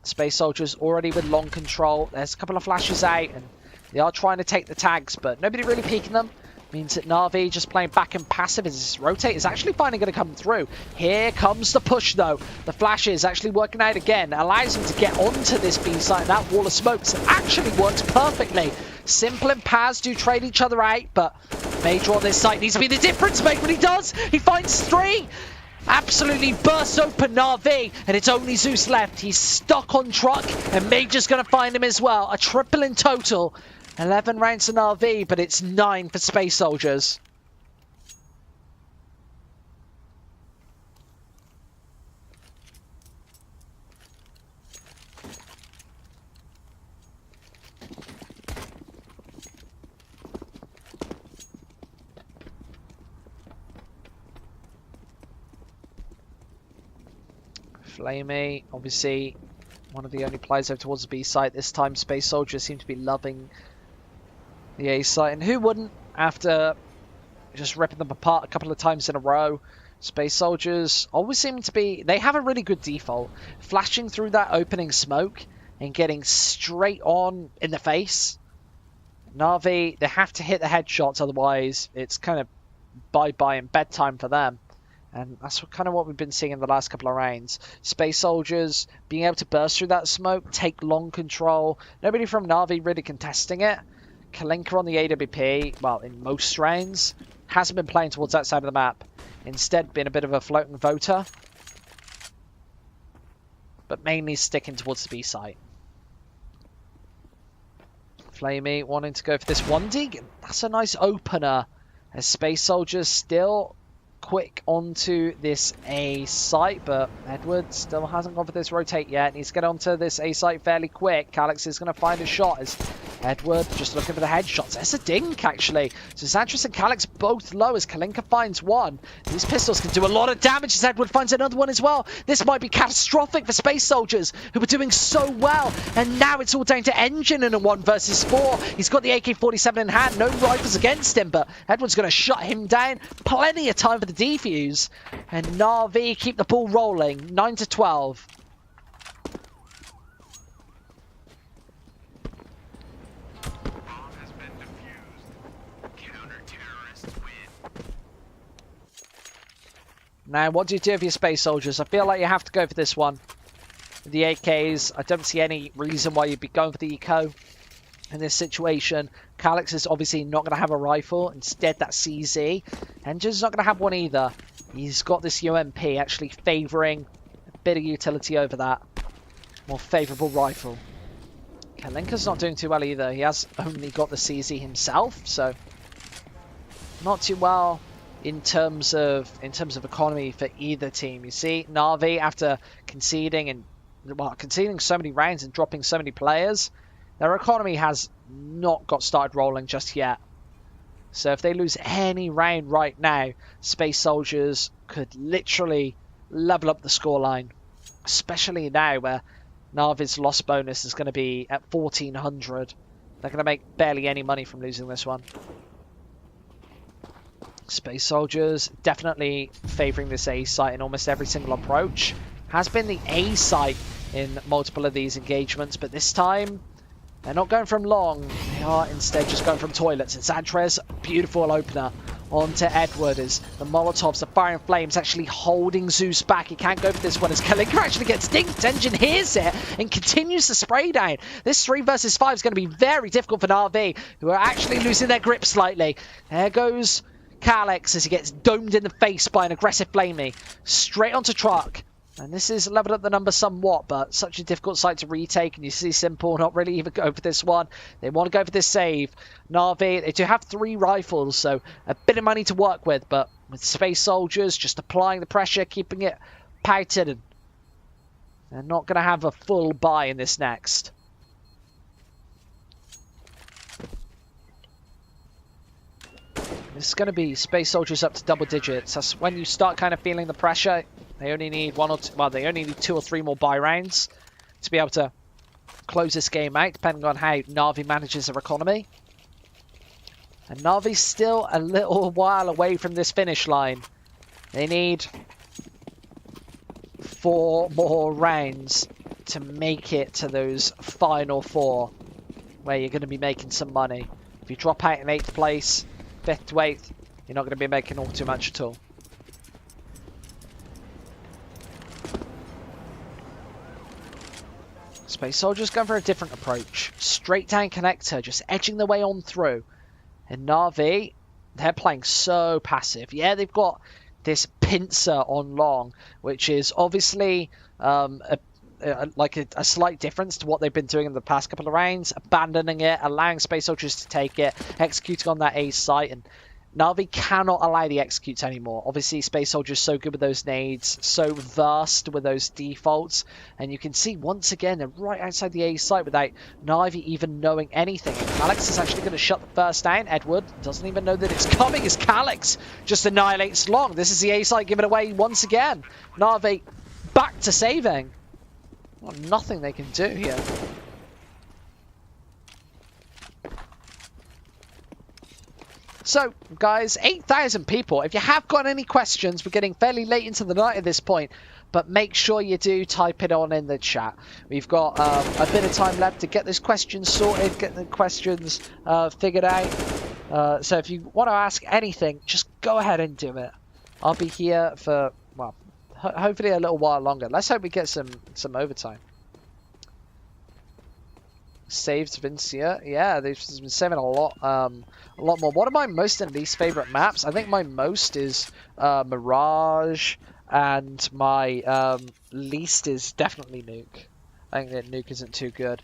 Speaker 1: Space Soldiers already with long control. There's a couple of flashes out, and they are trying to take the tags, but nobody really peeking them. Means that NaVi just playing back and passive as this rotate is actually finally going to come through. Here comes the push though. The flash is actually working out again. Allows him to get onto this B site, and that wall of smokes actually works perfectly. Simple and Paz do trade each other out, but Major on this site needs to be the difference maker. When he does, he finds 3. Absolutely bursts open NaVi, and it's only Zeus left. He's stuck on truck, and Major's going to find him as well. A triple in total. 11 rounds to NaVi, but it's 9 for Space Soldiers. Flamey, obviously one of the only players over towards the B site. This time Space Soldiers seem to be loving the A site, and who wouldn't after just ripping them apart a couple of times in a row. Space Soldiers always seem to be, they have a really good default, flashing through that opening smoke and getting straight on in the face. NaVi, they have to hit the headshots, otherwise it's kind of bye-bye and bedtime for them. And that's kind of what we've been seeing in the last couple of rounds. Space Soldiers being able to burst through that smoke, take long control. Nobody from NaVi really contesting it. Kalinka on the AWP, well, in most rounds, hasn't been playing towards that side of the map. Instead, been a bit of a floating voter. But mainly sticking towards the B site. Flamey wanting to go for this 1D. That's a nice opener. As Space Soldiers still quick onto this A site, but Edward still hasn't gone for this rotate yet. Needs to get onto this A site fairly quick. Calix is going to find a shot as Edward just looking for the headshots. There's a dink, actually. So Xantris and Calix both low as Kalinka finds one. These pistols can do a lot of damage as Edward finds another one as well. This might be catastrophic for Space Soldiers, who were doing so well. And now it's all down to Engine in a 1 versus 4. He's got the AK-47 in hand. No rifles against him, but Edward's going to shut him down. Plenty of time for the defuse. And NaVi keep the ball rolling. 9-12. Now, what do you do with your Space Soldiers? I feel like you have to go for this one. The AKs, I don't see any reason why you'd be going for the Eco in this situation. Calyx is obviously not going to have a rifle. Instead, that CZ. Engine's not going to have one either. He's got this UMP, actually favouring a bit of utility over that more favourable rifle. Kalinka's not doing too well either. He has only got the CZ himself, so not too well in terms of economy for either team. You see, NaVi, after conceding so many rounds and dropping so many players, their economy has not got started rolling just yet. So if they lose any round right now, Space Soldiers could literally level up the scoreline, especially now where NaVi's loss bonus is going to be at 1,400. They're going to make barely any money from losing this one. Space Soldiers definitely favouring this A site in almost every single approach. Has been the A site in multiple of these engagements, but this time they're not going from long. They are instead just going from toilets. It's Andres, beautiful opener onto Edward as the Molotovs, the Fire and Flames actually holding Zeus back. He can't go for this one as Kalinka actually gets dinked. Engine hears it and continues to spray down. This 3 versus 5 is going to be very difficult for NaVi, who are actually losing their grip slightly. There goes Calyx as he gets domed in the face by an aggressive Flamey. Straight onto truck. And this is leveled up the number somewhat, but such a difficult site to retake. And you see Simple not really even go for this one. They want to go for this save. NaVi, they do have 3 rifles, so a bit of money to work with. But with Space Soldiers, just applying the pressure, keeping it pouted. And they're not going to have a full buy in this next. This is going to be Space Soldiers up to double digits. That's when you start kind of feeling the pressure. They only need they only need 2 or 3 more buy rounds to be able to close this game out, depending on how NaVi manages their economy. And NaVi's still a little while away from this finish line. They need 4 more rounds to make it to those final 4, where you're going to be making some money. If you drop out in 8th place, 5th to 8th, you're not going to be making all too much at all. Space Soldiers going for a different approach. Straight down connector, just edging their way on through. And NaVi, they're playing so passive. Yeah, they've got this pincer on long, which is obviously a slight difference to what they've been doing in the past couple of rounds. Abandoning it, allowing Space Soldiers to take it, executing on that A site. And NaVi cannot allow the executes anymore. Obviously, Space Soldiers so good with those nades, so versed with those defaults. And you can see, once again, they're right outside the A site without NaVi even knowing anything. And Calyx is actually going to shut the first down. Edward doesn't even know that it's coming as Calyx just annihilates long. This is the A site given away once again. NaVi back to saving. Well, nothing they can do here. So, guys, 8,000 people. If you have got any questions, we're getting fairly late into the night at this point, but make sure you do type it on in the chat. We've got a bit of time left to get those questions sorted, get the questions figured out. So if you want to ask anything, just go ahead and do it. I'll be here for, well, hopefully a little while longer. Let's hope we get some overtime. Saved Vincia. Yeah, they've been saving a lot more. What are my most and least favorite maps? I think my most is Mirage, and my least is definitely Nuke. I think that Nuke isn't too good.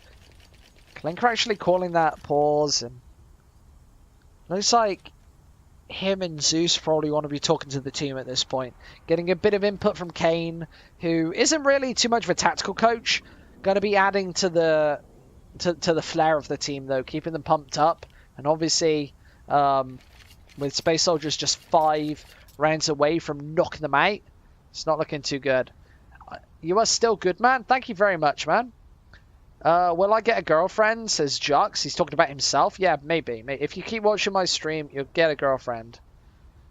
Speaker 1: Kalinka actually calling that pause, and looks like him and Zeus probably want to be talking to the team at this point. Getting a bit of input from Kane, who isn't really too much of a tactical coach. Going to be adding to the flair of the team, though, keeping them pumped up. And obviously, with Space Soldiers just 5 rounds away from knocking them out, it's not looking too good. You are still good, man. Thank you very much, man. Will I get a girlfriend? Says Jux. He's talking about himself. Yeah, maybe. If you keep watching my stream, you'll get a girlfriend.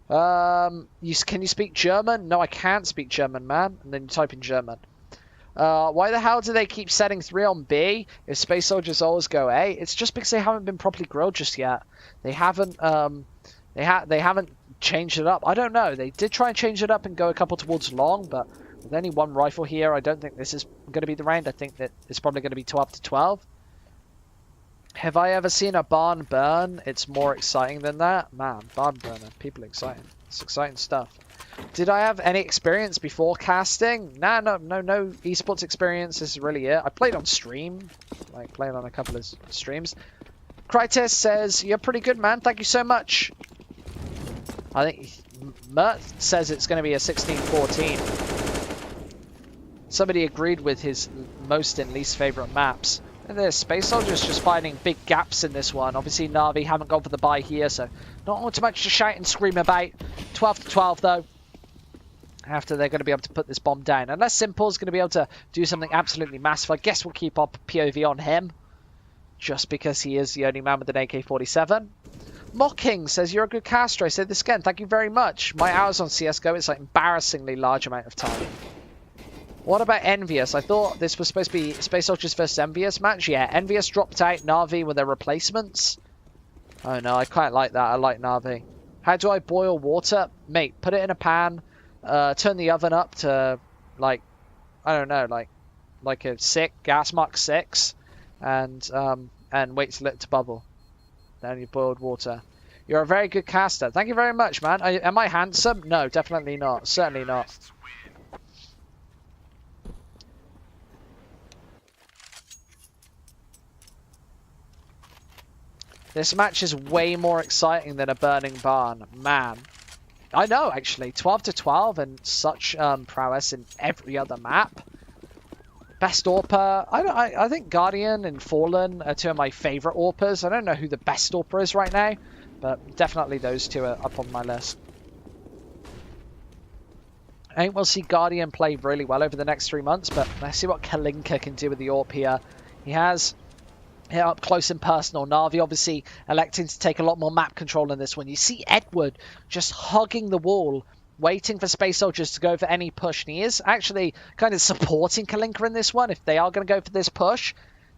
Speaker 1: Can you speak German? No, I can't speak German, man. And then you type in German. Why the hell do they keep setting 3 on B if Space Soldiers always go A? It's just because they haven't been properly grilled just yet. They haven't change it up. I don't know. They did try and change it up and go a couple towards long, but with only one rifle here, I don't think this is going to be the round. I think that it's probably going to be 12 to 12. Have I ever seen a barn burn? It's more exciting than that. Man, barn burner. People exciting. It's exciting stuff. Did I have any experience before casting? Nah, no esports experience. This is really it. I played on stream. Like, played on a couple of streams. Krytis says, you're pretty good, man. Thank you so much. I think Mert says it's going to be a 16-14. Somebody agreed with his most and least favorite maps. And there's SpaceSoldiers just finding big gaps in this one. Obviously, NaVi haven't gone for the buy here, so not too much to shout and scream about. 12 to 12, though. After they're going to be able to put this bomb down. Unless Simple's going to be able to do something absolutely massive, I guess we'll keep our POV on him. Just because he is the only man with an AK-47. Mocking says, you're a good caster. I said this again. Thank you very much. My hours on CSGO is like embarrassingly large amount of time. What about Envious? I thought this was supposed to be SpaceSoldiers versus Envious match. Yeah, Envious dropped out NaVi with their replacements. Oh no, I quite like that. I like NaVi. How do I boil water? Mate, put it in a pan. Turn the oven up to, like, I don't know, like a gas mark 6. And wait till it to bubble. Then you boiled water. You're a very good caster. Thank you very much, man. Am I handsome? No, definitely not. Certainly not. This match is way more exciting than a burning barn. Man. I know, actually. 12 to 12 and such prowess in every other map. Best AWPer. I think Guardian and Fallen are two of my favourite AWPers. I don't know who the best AWPer is right now, but definitely those two are up on my list. I think we'll see Guardian play really well over the next 3 months, but let's see what Kalinka can do with the AWP here. He has hit up close and personal. NaVi obviously electing to take a lot more map control in this one. You see Edward just hugging the wall, waiting for SpaceSoldiers to go for any push. And he is actually kind of supporting Kalinka in this one. If they are going to go for this push,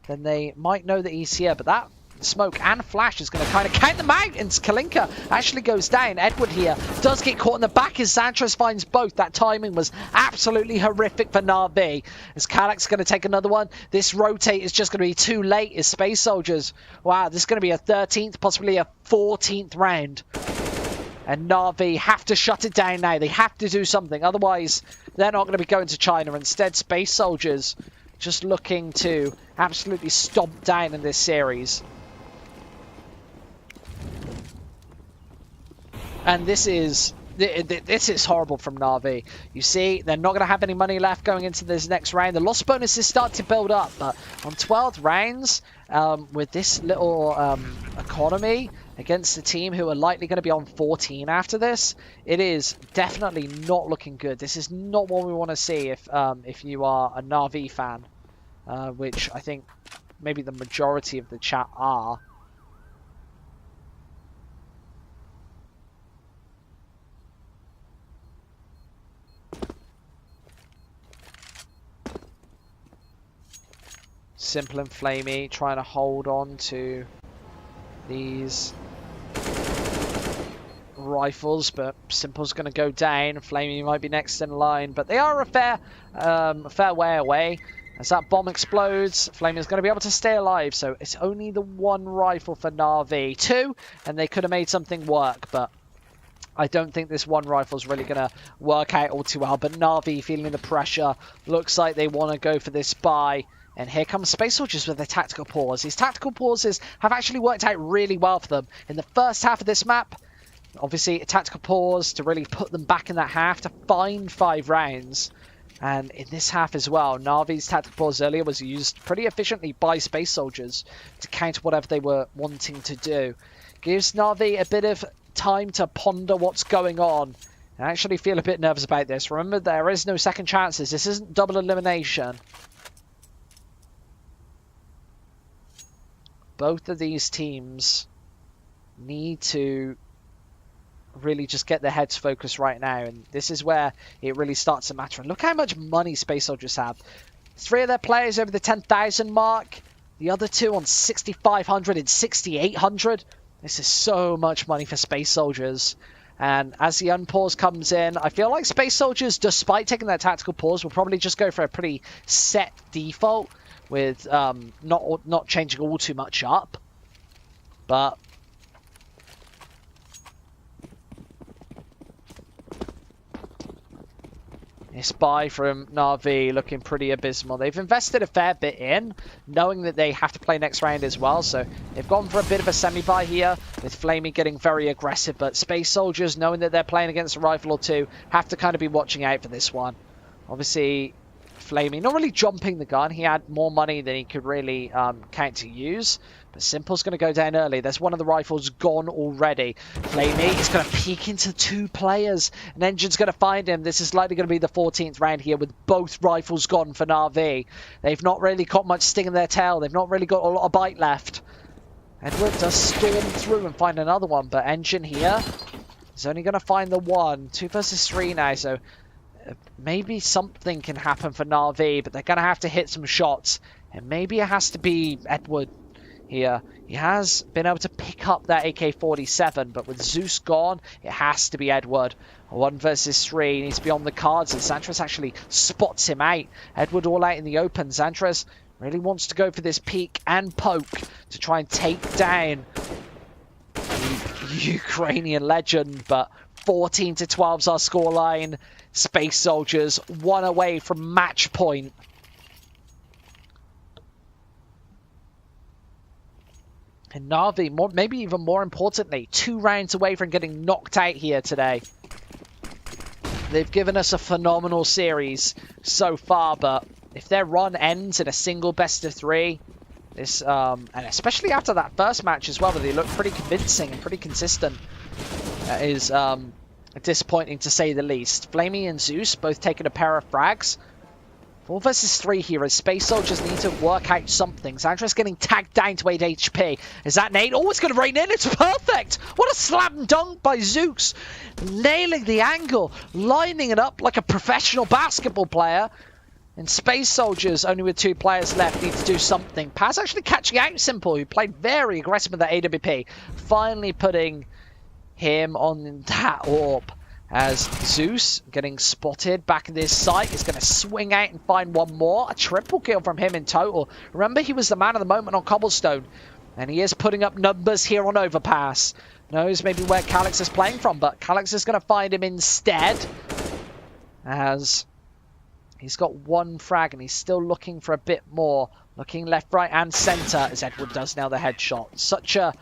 Speaker 1: then they might know that he's here. But that smoke and flash is going to kind of count them out. And Kalinka actually goes down. Edward here does get caught in the back as Xantros finds both. That timing was absolutely horrific for NaVi. As Kalak's going to take another one. This rotate is just going to be too late as SpaceSoldiers. Wow, this is going to be a 13th, possibly a 14th round. And NaVi have to shut it down now. They have to do something. Otherwise, they're not going to be going to China. Instead, SpaceSoldiers just looking to absolutely stomp down in this series. And this is horrible from NaVi. You see, they're not going to have any money left going into this next round. The loss bonuses start to build up, but on 12 rounds, with this little economy against a team who are likely going to be on 14 after this, it is definitely not looking good. This is not what we want to see if you are a NaVi fan, which I think maybe the majority of the chat are. Simple and Flamey trying to hold on to these rifles, but Simple's going to go down. Flamey might be next in line, but they are a fair way away. As that bomb explodes, Flamey's going to be able to stay alive, so it's only the one rifle for NaVi. 2, and they could have made something work, but I don't think this one rifle is really going to work out all too well. But NaVi feeling the pressure, looks like they want to go for this buy. And here comes SpaceSoldiers with their tactical pause. These tactical pauses have actually worked out really well for them. In the first half of this map, obviously a tactical pause to really put them back in that half to find 5 rounds. And in this half as well, NaVi's tactical pause earlier was used pretty efficiently by SpaceSoldiers to counter whatever they were wanting to do. Gives NaVi a bit of time to ponder what's going on. I actually feel a bit nervous about this. Remember, there is no second chances. This isn't double elimination. Both of these teams need to really just get their heads focused right now. And this is where it really starts to matter. And look how much money SpaceSoldiers have. 3 of their players over the 10,000 mark. The other 2 on 6,500 and 6,800. This is so much money for SpaceSoldiers. And as the unpause comes in, I feel like SpaceSoldiers, despite taking that tactical pause, will probably just go for a pretty set default with not changing all too much up. But this buy from NaVi looking pretty abysmal. They've invested a fair bit in, knowing that they have to play next round as well. So they've gone for a bit of a semi-buy here, with Flamey getting very aggressive. But SpaceSoldiers, knowing that they're playing against a rifle or two, have to kind of be watching out for this one. Obviously, Flamey not really jumping the gun. He had more money than he could really count to use. But Simple's going to go down early. There's one of the rifles gone already. Flamey is going to peek into 2 players. And Engine's going to find him. This is likely going to be the 14th round here with both rifles gone for NaVi. They've not really got much sting in their tail. They've not really got a lot of bite left. Edward does storm through and find another one. But Engine here is only going to find the one. 2 versus 3 now. So maybe something can happen for NaVi. But they're going to have to hit some shots. And maybe it has to be Edward here. He has been able to pick up that AK-47, but with Zeus gone, it has to be Edward. 1 versus 3 needs to be on the cards, and Xantras actually spots him out. Edward all out in the open. Xantras really wants to go for this peek and poke to try and take down the Ukrainian legend, but 14-12 is our scoreline. SpaceSoldiers 1 away from match point. And NaVi, maybe even more importantly, 2 rounds away from getting knocked out here today. They've given us a phenomenal series so far, but if their run ends in a single best of 3, this and especially after that first match as well, where they look pretty convincing and pretty consistent, that is disappointing to say the least. Flamey and Zeus both taking a pair of frags. 4 versus 3 here as SpaceSoldiers need to work out something. Xantras getting tagged down to 8 HP. Is that Nate? Oh, it's going to rain in. It's perfect. What a slam dunk by Zeus. Nailing the angle. Lining it up like a professional basketball player. And SpaceSoldiers, only with 2 players left, need to do something. Paz actually catching out Simple, who played very aggressive with that AWP. Finally putting him on that orb. As Zeus getting spotted back in this site is going to swing out and find one more. A triple kill from him in total. Remember, he was the man of the moment on Cobblestone. And he is putting up numbers here on Overpass. Knows maybe where Calix is playing from, but Calix is going to find him instead. As he's got 1 frag and he's still looking for a bit more. Looking left, right and centre as Edward does now the headshot. Such a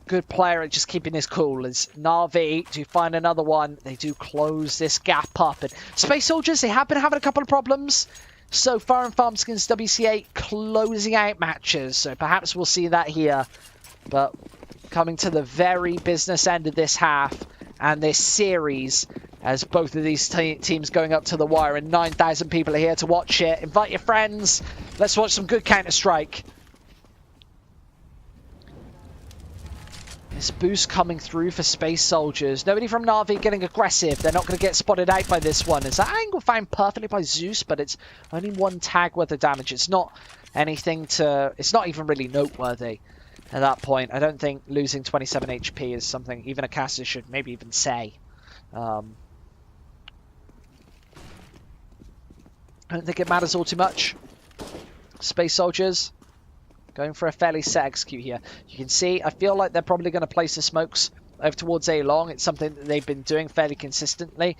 Speaker 1: good player at just keeping his cool. As NaVi to find another one, they do close this gap up. And SpaceSoldiers, they have been having a couple of problems so far in Farms against WCA, closing out matches. So perhaps we'll see that here. But coming to the very business end of this half and this series, as both of these teams going up to the wire, and 9,000 people are here to watch it. Invite your friends. Let's watch some good Counter-Strike. This boost coming through for SpaceSoldiers. Nobody from NaVi getting aggressive. They're not going to get spotted out by this one. Is that angle found perfectly by Zeus, but it's only 1 tag worth of damage. It's not anything to... It's not even really noteworthy at that point. I don't think losing 27 HP is something even a caster should maybe even say. I don't think it matters all too much. SpaceSoldiers going for a fairly set execute here. You can see, I feel like they're probably going to place the smokes over towards A long. It's something that they've been doing fairly consistently.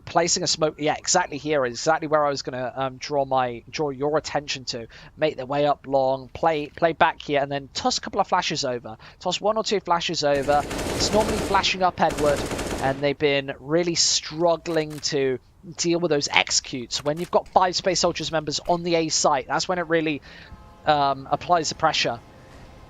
Speaker 1: Placing a smoke, yeah, exactly here is exactly where I was going to draw your attention to. Make their way up long, play back here, and then toss a couple of flashes over. Toss 1 or 2 flashes over. It's normally flashing up Edward, and they've been really struggling to deal with those executes. When you've got 5 SpaceSoldiers members on the A site, that's when it really applies the pressure.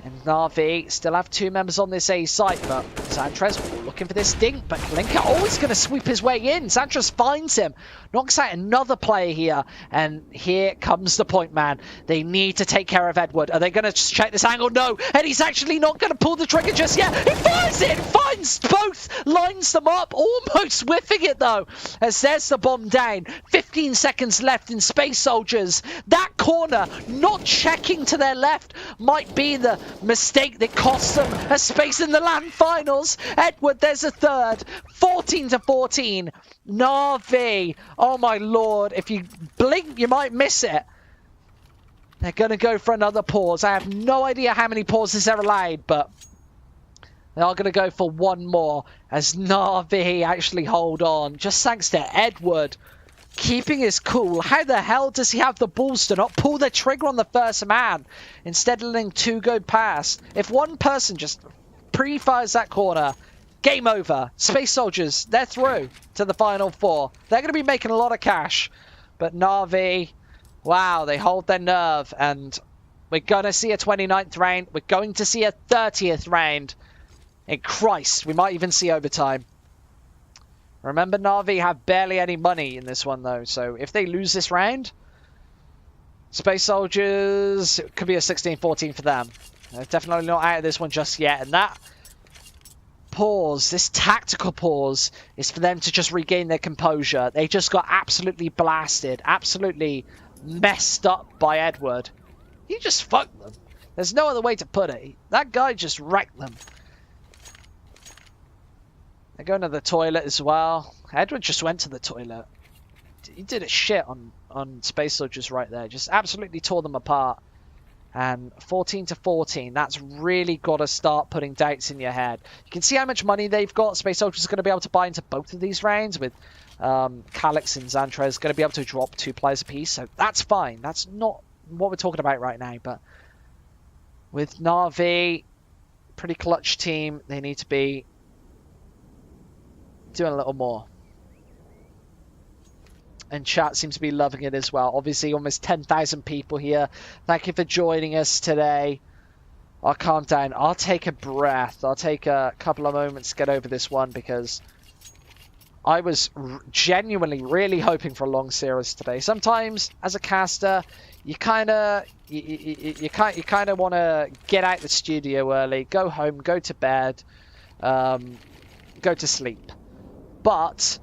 Speaker 1: And NaVi still have 2 members on this A site, but Xantras looking for this dink, but Kalinka always going to sweep his way in. Xantras finds him, knocks out another player here, and here comes the point, man. They need to take care of Edward. Are they going to check this angle? No, and he's actually not going to pull the trigger just yet. He fires it, finds both, lines them up, almost whiffing it though, as there's the bomb down. 15 seconds left in SpaceSoldiers. That corner, not checking to their left, might be the mistake that costs them a space in the land finals. Edward, there's a third. 14-14. NaVi. Oh my lord. If you blink, you might miss it. They're going to go for another pause. I have no idea how many pauses they're allowed, but they are going to go for one more as NaVi actually hold on. Just thanks to Edward keeping his cool. How the hell does he have the balls to not pull the trigger on the first man instead of letting two go past? If one person just pre-fires that corner, game over. SpaceSoldiers, they're through to the final four. They're going to be making a lot of cash. But NaVi, wow, they hold their nerve. And we're going to see a 29th round. We're going to see a 30th round. And Christ, we might even see overtime. Remember, NaVi have barely any money in this one, though. So if they lose this round, SpaceSoldiers, it could be a 16-14 for them. They're definitely not out of this one just yet. And that pause, this tactical pause, is for them to just regain their composure. They just got absolutely blasted, absolutely messed up by Edward. He just fucked them. There's no other way to put it. That guy just wrecked them. They're going to the toilet as well. Edward just went to the toilet. He did a shit on SpaceSoldiers right there. Just absolutely tore them apart. And 14-14, that's really got to start putting doubts in your head. You can see how much money they've got. SpaceSoldiers are going to be able to buy into both of these rounds with Calix and Xantres going to be able to drop 2 players apiece. So that's fine. That's not what we're talking about right now. But with NaVi, pretty clutch team, they need to be doing a little more. And chat seems to be loving it as well. Obviously, almost 10,000 people here. Thank you for joining us today. I'll calm down. I'll take a breath. I'll take a couple of moments to get over this one because I was genuinely really hoping for a long series today. Sometimes, as a caster, you kind of want to get out the studio early, go home, go to bed, go to sleep. But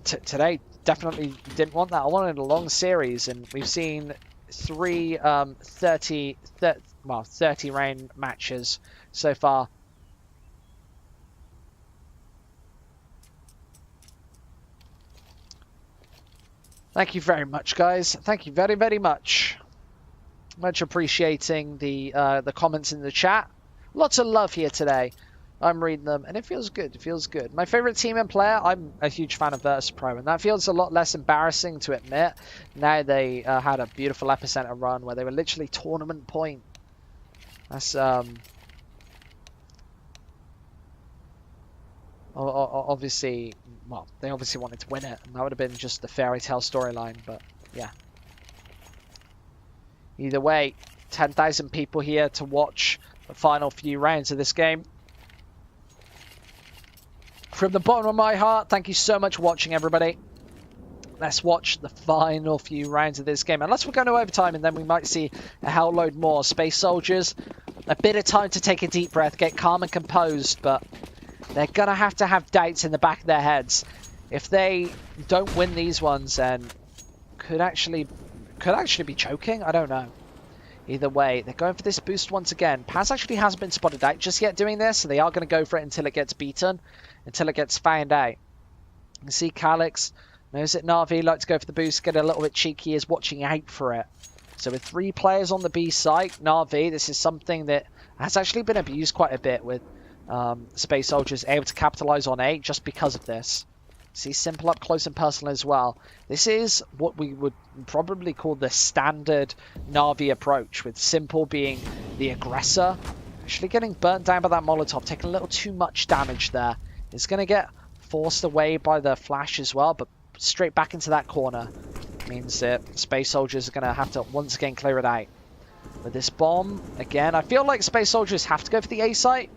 Speaker 1: today definitely didn't want that. I wanted a long series, and we've seen 3 30 round matches so far. Thank you very much, guys. Thank you very, very much. Much appreciating the comments in the chat. Lots of love here today. I'm reading them, and it feels good. It feels good. My favorite team and player, I'm a huge fan of VersaPro, and that feels a lot less embarrassing to admit. Now they had a beautiful epicenter run where they were literally tournament point. That's obviously, well, they obviously wanted to win it, and that would have been just the fairy tale storyline. But yeah, either way, 10,000 people here to watch the final few rounds of this game. From the bottom of my heart, thank you so much for watching, everybody. Let's watch the final few rounds of this game. Unless we're going to overtime, and then we might see a hell load more. SpaceSoldiers, a bit of time to take a deep breath, get calm and composed, but they're going to have doubts in the back of their heads. If they don't win these ones, then could actually be choking. I don't know. Either way, they're going for this boost once again. Paz actually hasn't been spotted out just yet doing this, so they are going to go for it until it gets beaten, until it gets found out. You can see Calix knows that NaVi like to go for the boost, get a little bit cheeky, is watching out for it. So with 3 players on the B site, NaVi, this is something that has actually been abused quite a bit with SpaceSoldiers able to capitalize on A just because of this. See Simple up close and personal as well. This is what we would probably call the standard NaVi approach, with Simple being the aggressor. Actually getting burnt down by that Molotov, taking a little too much damage there. It's going to get forced away by the flash as well, but straight back into that corner means that SpaceSoldiers are going to have to once again clear it out. With this bomb, again, I feel like SpaceSoldiers have to go for the A site.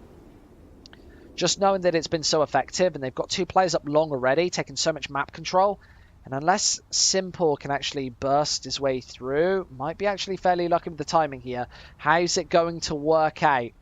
Speaker 1: Just knowing that it's been so effective, and they've got 2 players up long already, taking so much map control. And unless Simple can actually burst his way through, might be actually fairly lucky with the timing here. How's it going to work out?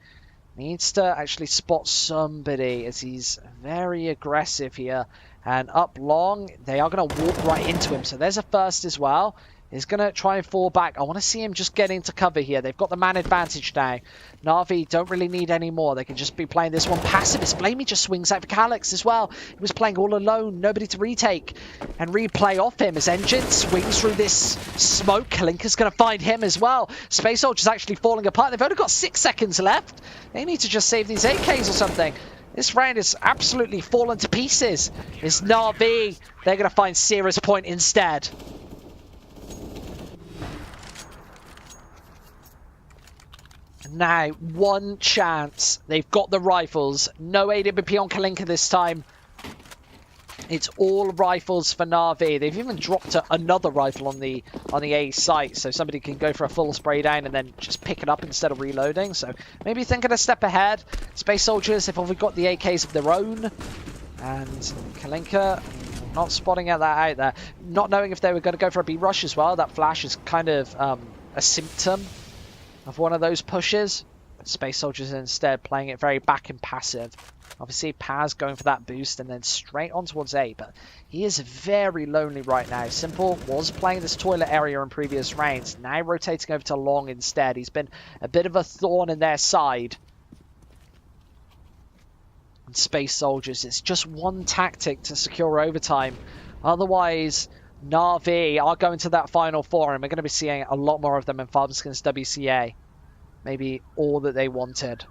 Speaker 1: Needs to actually spot somebody, as he's very aggressive here. And up long, they are going to walk right into him. So there's a first as well. is going to try and fall back. I want to see him just get into cover here. They've got the man advantage now. NaVi don't really need any more. They can just be playing this one passive. As Blamey just swings out for Calyx as well. He was playing all alone, nobody to retake and replay off him. As Engine swings through this smoke, Kalinka's going to find him as well. SpaceSoldiers actually falling apart. They've only got 6 seconds left. They need to just save these AKs or something. This round is absolutely fallen to pieces. It's NaVi. They're going to find Sierra's point instead. Now, one chance. They've got the rifles. No AWP on Kalinka this time. It's all rifles for NaVi. They've even dropped another rifle on the A site, so somebody can go for a full spray down and then just pick it up instead of reloading. So maybe thinking a step ahead. SpaceSoldiers have already got the AKs of their own. And Kalinka not spotting that out there. Not knowing if they were going to go for a B rush as well. That flash is kind of a symptom of one of those pushes. SpaceSoldiers instead playing it very back and passive. Obviously Paz going for that boost and then straight on towards A, but he is very lonely right now. Simple was playing this toilet area in previous rounds, now rotating over to Long instead. He's been a bit of a thorn in their side. And SpaceSoldiers, it's just one tactic to secure overtime. Otherwise, NaVi are going to that final four, and we're going to be seeing a lot more of them in Farmskins WCA. Maybe all that they wanted.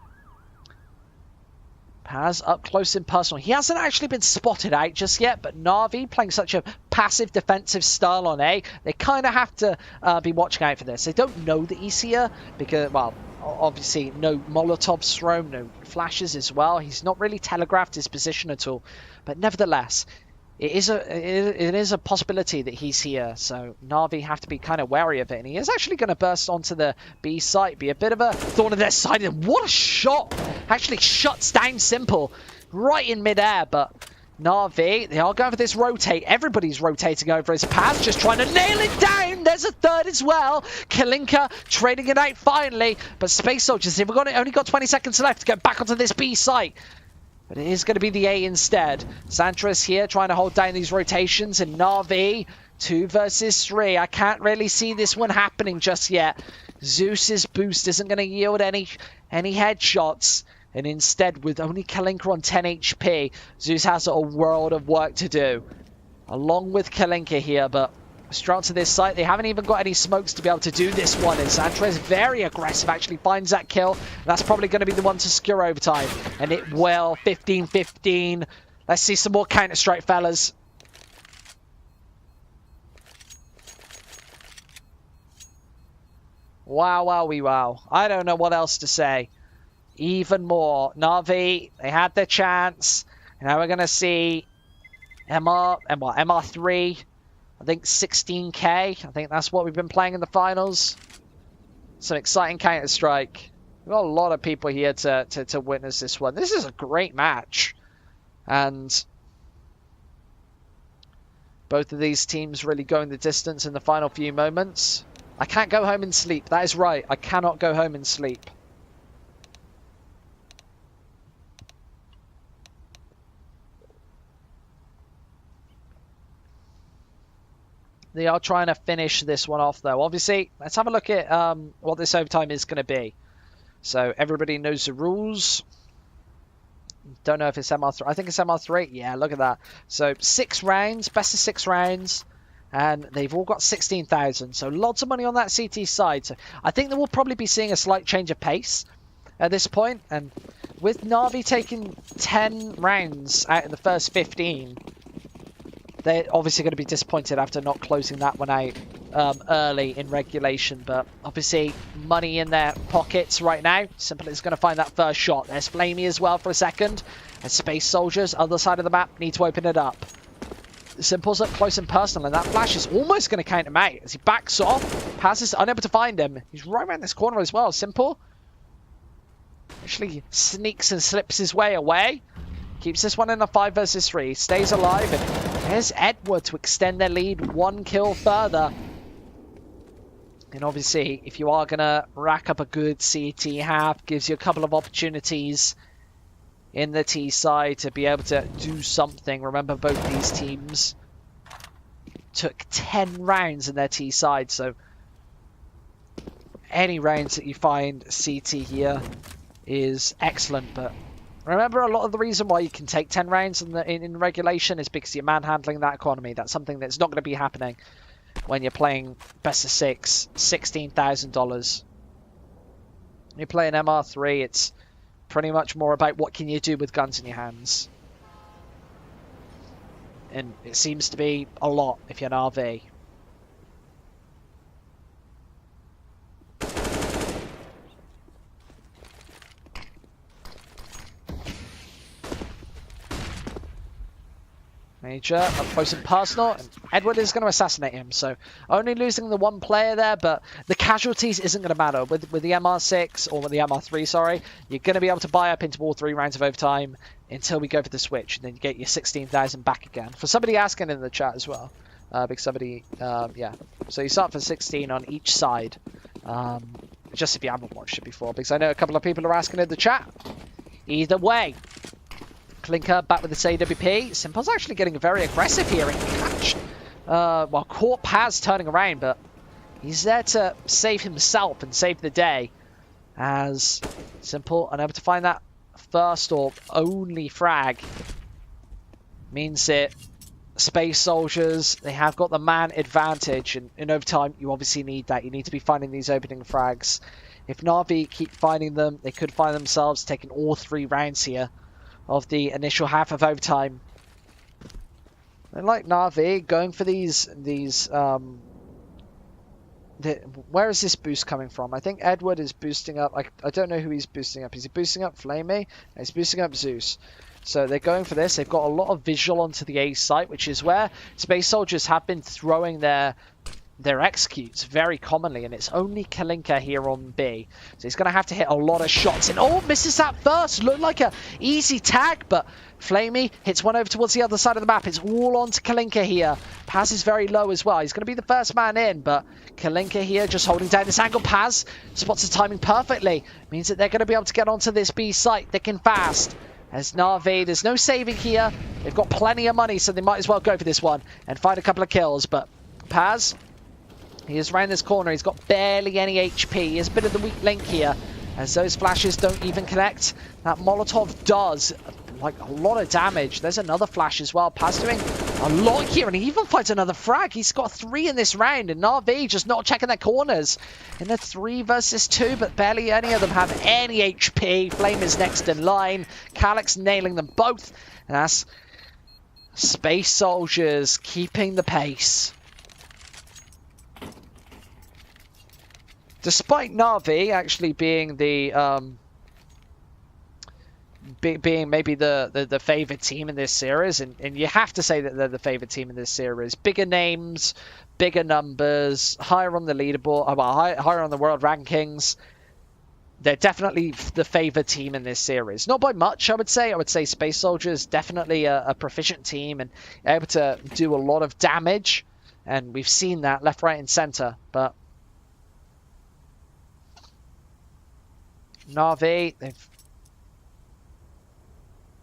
Speaker 1: Paz up close and personal. He hasn't actually been spotted out just yet, but NaVi playing such a passive defensive style on A, they kind of have to be watching out for this. They don't know that he's here because, well, obviously no Molotovs thrown, no flashes as well. He's not really telegraphed his position at all, but nevertheless, it is a possibility that he's here, so NaVi have to be kind of wary of it. And he is actually going to burst onto the B site, be a bit of a thorn in their side. And what a shot! Actually shuts down Simple right in midair, but NaVi, they are going for this rotate. Everybody's rotating over his path, just trying to nail it down. There's a third as well. Kalinka trading it out finally, but SpaceSoldiers, they've only got 20 seconds left to get back onto this B site. But it is going to be the A instead. Santras here trying to hold down these rotations. And NaVi, 2 versus 3. I can't really see this one happening just yet. Zeus's boost isn't going to yield any headshots. And instead, with only Kalinka on 10 HP, Zeus has a world of work to do. Along with Kalinka here, but straight to this site. They haven't even got any smokes to be able to do this one. And Santras very aggressive, actually finds that kill. That's probably going to be the one to secure overtime. And it will. 15-15. Let's see some more Counter-Strike, fellas. Wow, wowie wow. I don't know what else to say. Even more. NaVi, they had their chance. Now we're going to see MR3. I think 16k. I think that's what we've been playing in the finals. Some exciting Counter-Strike. We've got a lot of people here to witness this one. This is a great match. And both of these teams really going the distance in the final few moments. I can't go home and sleep. That is right. I cannot go home and sleep. They are trying to finish this one off, though. Obviously, let's have a look at what this overtime is going to be. So everybody knows the rules. Don't know if it's MR3. I think it's MR3. Yeah, look at that. So 6 rounds, best of 6 rounds. And they've all got 16,000. So lots of money on that CT side. So I think that we'll probably be seeing a slight change of pace at this point. And with NaVi taking 10 rounds out in the first 15... they're obviously going to be disappointed after not closing that one out early in regulation. But obviously, money in their pockets right now. Simple is going to find that first shot. There's Flamey as well for a second. And SpaceSoldiers, other side of the map, need to open it up. Simple's up close and personal, and that flash is almost going to count him out. As he backs off, passes, unable to find him. He's right around this corner as well. Simple actually sneaks and slips his way away. Keeps this one in a 5 versus 3. Stays alive, and there's Edward to extend their lead 1 kill further. And obviously, if you are going to rack up a good CT half, gives you a couple of opportunities in the T side to be able to do something. Remember, both these teams took 10 rounds in their T side, so any rounds that you find CT here is excellent. But remember, a lot of the reason why you can take 10 rounds in regulation is because you're manhandling that economy. That's something that's not going to be happening when you're playing best of 6, $16,000. You're playing MR3, it's pretty much more about what can you do with guns in your hands. And it seems to be a lot if you're an RV. Major, up close and personal, and Edward is going to assassinate him, so only losing the one player there, but the casualties isn't going to matter. With the MR6, or with the MR3, sorry, you're going to be able to buy up into all 3 rounds of overtime until we go for the switch, and then you get your 16,000 back again. For somebody asking in the chat as well, because somebody, yeah, so you start for 16 on each side, just if you haven't watched it before, because I know a couple of people are asking in the chat. Either way, Clinker back with the AWP. Simple's actually getting very aggressive here and catch. Well, caught Paz turning around, but he's there to save himself and save the day. As Simple unable to find that first or only frag means that SpaceSoldiers, they have got the man advantage, and in overtime you obviously need that. You need to be finding these opening frags. If NaVi keep finding them, they could find themselves taking all 3 rounds here of the initial half of overtime. And like NaVi, going for these where is this boost coming from? I think Edward is boosting up, I don't know who he's boosting up. Is he boosting up Flamey? He's boosting up Zeus. So they're going for this. They've got a lot of visual onto the A site, which is where SpaceSoldiers have been throwing their executes very commonly, and it's only Kalinka here on B. So he's going to have to hit a lot of shots. And oh, misses that first. Looked like a easy tag, but Flamey hits one over towards the other side of the map. It's all on to Kalinka here. Paz is very low as well. He's going to be the first man in, but Kalinka here just holding down this angle. Paz spots the timing perfectly. Means that they're going to be able to get onto this B site thick and fast. As NaVi, there's no saving here. They've got plenty of money, so they might as well go for this one and find a couple of kills. But Paz, he is around this corner. He's got barely any HP. He is a bit of the weak link here, as those flashes don't even connect. That Molotov does like a lot of damage. There's another flash as well. Paz doing a lot here, and he even finds another frag. He's got 3 in this round, and NaVi just not checking their corners in the 3 versus 2, but barely any of them have any HP. Flame is next in line. Calyx nailing them both, and that's SpaceSoldiers keeping the pace. Despite NaVi actually being the being maybe the favourite team in this series, and you have to say that they're the favourite team in this series. Bigger names, bigger numbers, higher on the leaderboard, well, higher on the world rankings. They're definitely the favourite team in this series. Not by much, I would say. I would say SpaceSoldiers definitely a proficient team and able to do a lot of damage, and we've seen that left, right, and centre. But NaVi, they've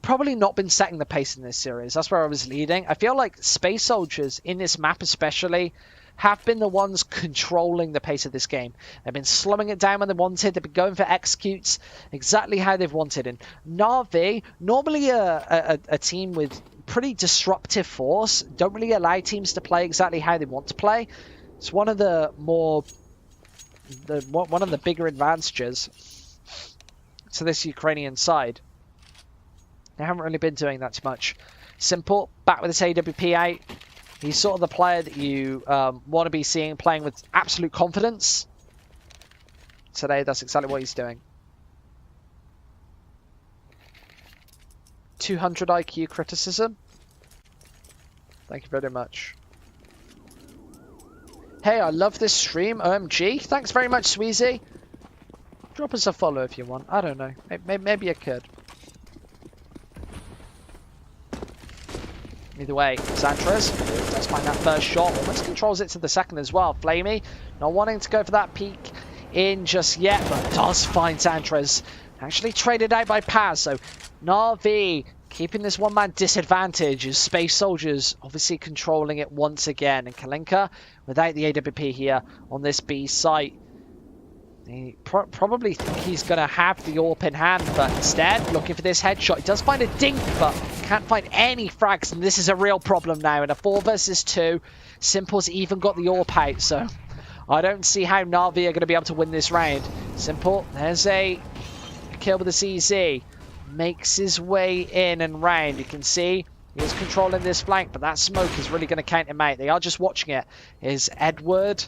Speaker 1: probably not been setting the pace in this series. That's where I was leading. I feel like SpaceSoldiers in this map especially have been the ones controlling the pace of this game. They've been slowing it down when they wanted. They've been going for executes exactly how they've wanted. And NaVi, normally a team with pretty disruptive force, don't really allow teams to play exactly how they want to play. It's one of the bigger advantages to this Ukrainian side. They haven't really been doing that too much. Simple, back with his AWP out. He's sort of the player that you want to be seeing playing with absolute confidence. Today, that's exactly what he's doing. 200 IQ criticism. Thank you very much. Hey, I love this stream. OMG. Thanks very much, Sweezy. Drop us a follow if you want. I don't know. Maybe I could. Either way, Sanchez does find that first shot. Almost controls it to the second as well. Flamey not wanting to go for that peek in just yet, but does find Sanchez. Actually traded out by Paz. So NaVi keeping this one-man disadvantage is SpaceSoldiers obviously controlling it once again. And Kalinka, without the AWP here on this B site, he probably think he's going to have the AWP in hand, but instead, looking for this headshot. He does find a dink, but can't find any frags, and this is a real problem now. In a 4 versus 2, Simple's even got the AWP out, so I don't see how NaVi are going to be able to win this round. Simple, there's a kill with the CZ. Makes his way in and round. You can see he's controlling this flank, but that smoke is really going to count him out. They are just watching it. Is Edward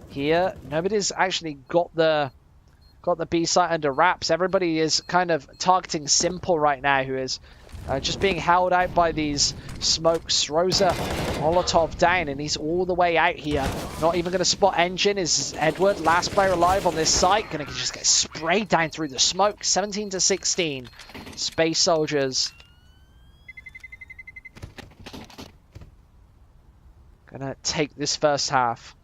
Speaker 1: here? Nobody's actually got the B site under wraps. Everybody is kind of targeting Simple right now, who is just being held out by these smokes. Throws a Molotov down, and he's all the way out here. Not even going to spot Engine. Is Edward, last player alive on this site, going to just get sprayed down through the smoke. 17 to 16. SpaceSoldiers gonna take this first half.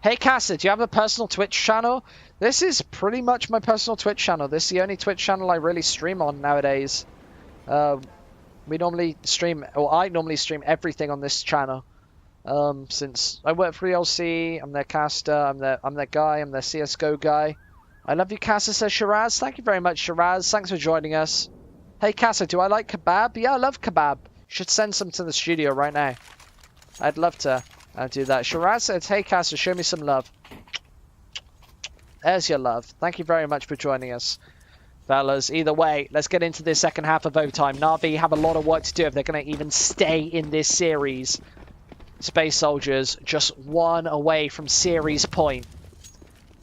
Speaker 1: Hey Casa, do you have a personal Twitch channel? This is pretty much my personal Twitch channel. This is the only Twitch channel I really stream on nowadays. We normally stream, or I normally stream everything on this channel. Since I work for ELC, I'm their caster, I'm their guy, I'm their CSGO guy. I love you, Casa, says Shiraz. Thank you very much, Shiraz. Thanks for joining us. Hey Casa, do I like kebab? Yeah, I love kebab. You should send some to the studio right now. I'd love to do that. Shiraz says, hey Casa, show me some love. There's your love. Thank you very much for joining us, fellas. Either way, let's get into this second half of overtime. NaVi have a lot of work to do if they're going to even stay in this series. SpaceSoldiers just 1 away from series point.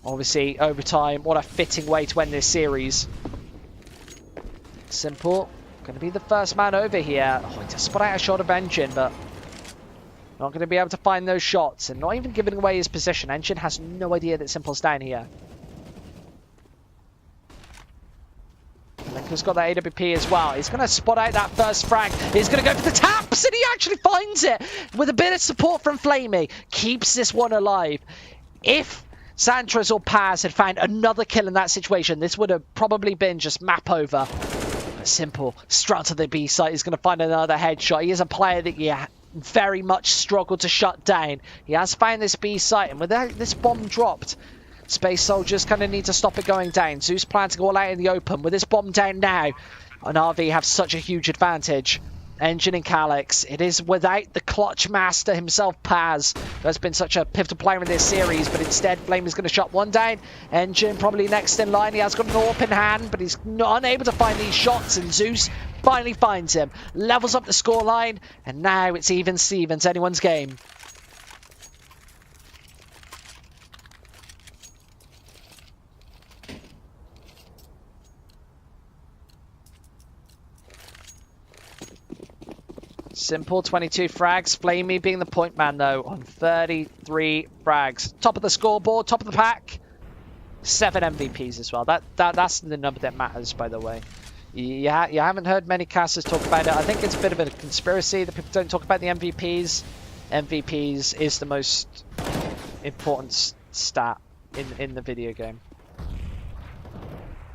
Speaker 1: Obviously, overtime, what a fitting way to end this series. Simple, going to be the first man over here. Oh, he just spot out a shot of Engine, but not going to be able to find those shots, and not even giving away his position. Engine has no idea that Simple's down here. Lincoln's got that AWP as well. He's going to spot out that first frag. He's going to go for the taps, and he actually finds it with a bit of support from Flamey. Keeps this one alive. If Santras or Paz had found another kill in that situation, this would have probably been just map over. But Simple, straight to the B site, is going to find another headshot. He is a player that you very much struggled to shut down. He has found this B site, and without this bomb dropped, SpaceSoldiers kind of need to stop it going down. Zeus plans to go all out in the open. With this bomb down now, and NaVi have such a huge advantage. Engine and Calyx. It is without the clutch master himself, Paz, who has been such a pivotal player in this series, but instead Flame is going to shut one down. Engine probably next in line. He has got an AWP in hand, but he's not unable to find these shots, and Zeus finally finds him. Levels up the scoreline, and now it's even Stevens, anyone's game. Simple, 22 frags. Flamey being the point man, though, on 33 frags. Top of the scoreboard, top of the pack. 7 MVPs as well. That's the number that matters, by the way. You haven't heard many casters talk about it. I think it's a bit of a conspiracy that people don't talk about the MVPs. MVPs is the most important stat in the video game.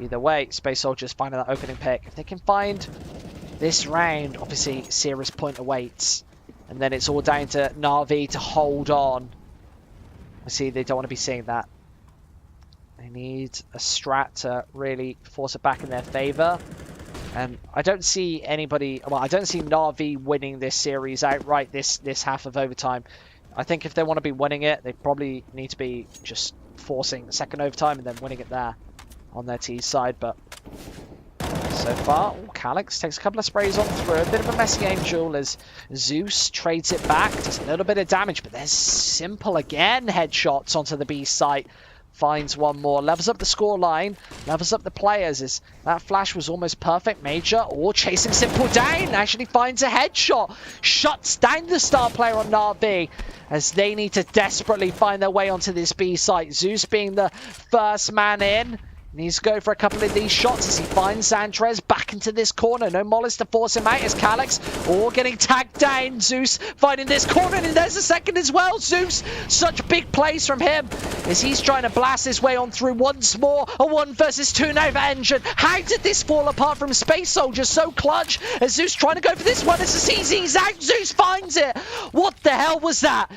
Speaker 1: Either way, SpaceSoldiers finding that opening pick. If they can find this round, obviously, serious point awaits. And then it's all down to NaVi to hold on. See, they don't want to be seeing that. They need a strat to really force it back in their favor. And I don't see anybody... Well, I don't see NaVi winning this series outright this half of overtime. I think if they want to be winning it, they probably need to be just forcing the second overtime and then winning it there on their T side. But so far, Calyx takes a couple of sprays on through. A bit of a messy angel as Zeus trades it back. Does a little bit of damage, but there's Simple again. Headshots onto the B site. Finds one more. Levels up the score line. Levels up the players. As that flash was almost perfect. Major or chasing Simple down. Actually finds a headshot. Shuts down the star player on NaVi, as they need to desperately find their way onto this B site. Zeus being the first man in. Needs to go for a couple of these shots as he finds Andres back into this corner. No Mollis to force him out as Calyx all getting tagged down. Zeus finding this corner, and there's a second as well. Zeus, such big plays from him as he's trying to blast his way on through once more. A 1 versus 2 NaVi engine. How did this fall apart from SpaceSoldiers? So clutch as Zeus trying to go for this one as the CZ's out. Zeus finds it. What the hell was that?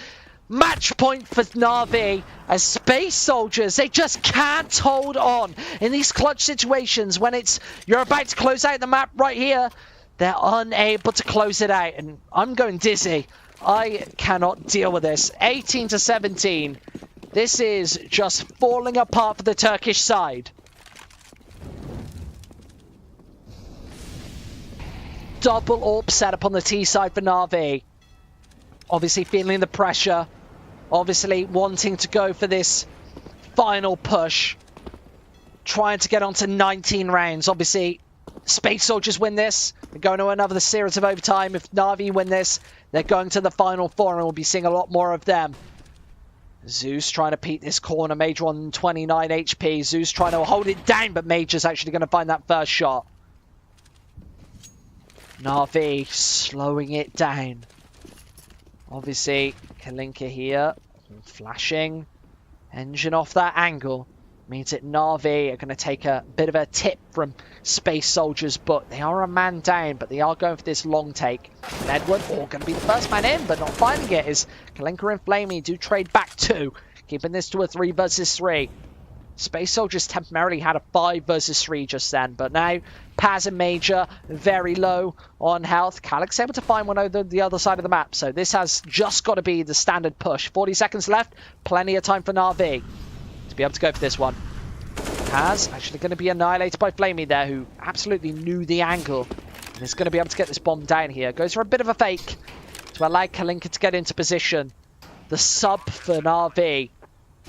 Speaker 1: Match point for NaVi as SpaceSoldiers, they just can't hold on in these clutch situations when you're about to close out the map right here. They're unable to close it out, and I'm going dizzy. I cannot deal with this. 18-17. This is just falling apart for the Turkish side. Double AWP setup on the T side for NaVi. Obviously feeling the pressure. Obviously wanting to go for this final push. Trying to get onto 19 rounds. Obviously, SpaceSoldiers win this. They're going to another series of overtime. If NaVi win this, they're going to the final 4, and we'll be seeing a lot more of them. Zeus trying to peek this corner. Major on 29 HP. Zeus trying to hold it down, but Major's actually going to find that first shot. NaVi slowing it down. Obviously, Kalinka here, flashing. Engine off that angle. Means that NaVi are going to take a bit of a tip from SpaceSoldiers, but they are a man down, but they are going for this long take. And Edward, going to be the first man in, but not finding it, as Kalinka and Flamey do trade back 2, keeping this to a 3 versus 3. SpaceSoldiers temporarily had a 5 versus 3 just then, but now Paz and Major very low on health. Calyx able to find one over the other side of the map, so this has just got to be the standard push. 40 seconds left, plenty of time for NaVi to be able to go for this one. Paz actually going to be annihilated by Flamey there, who absolutely knew the angle and is going to be able to get this bomb down here. Goes for a bit of a fake to allow Kalinka to get into position. The sub for NaVi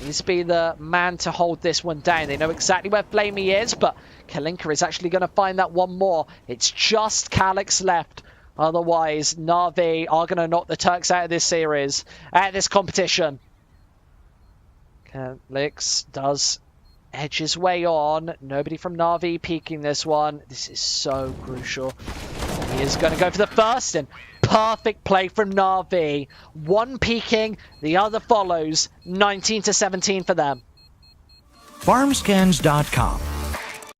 Speaker 1: needs to be the man to hold this one down. They know exactly where Flamey is, but Kalinka is actually going to find that one more. It's just Calyx left. Otherwise, NaVi are going to knock the Turks out of this series, out of this competition. Calyx does edge his way on. Nobody from NaVi peeking this one. This is so crucial. He is going to go for the first, and perfect play from NaVi. One peeking, the other follows. 19-17 for them.
Speaker 2: Farmscans.com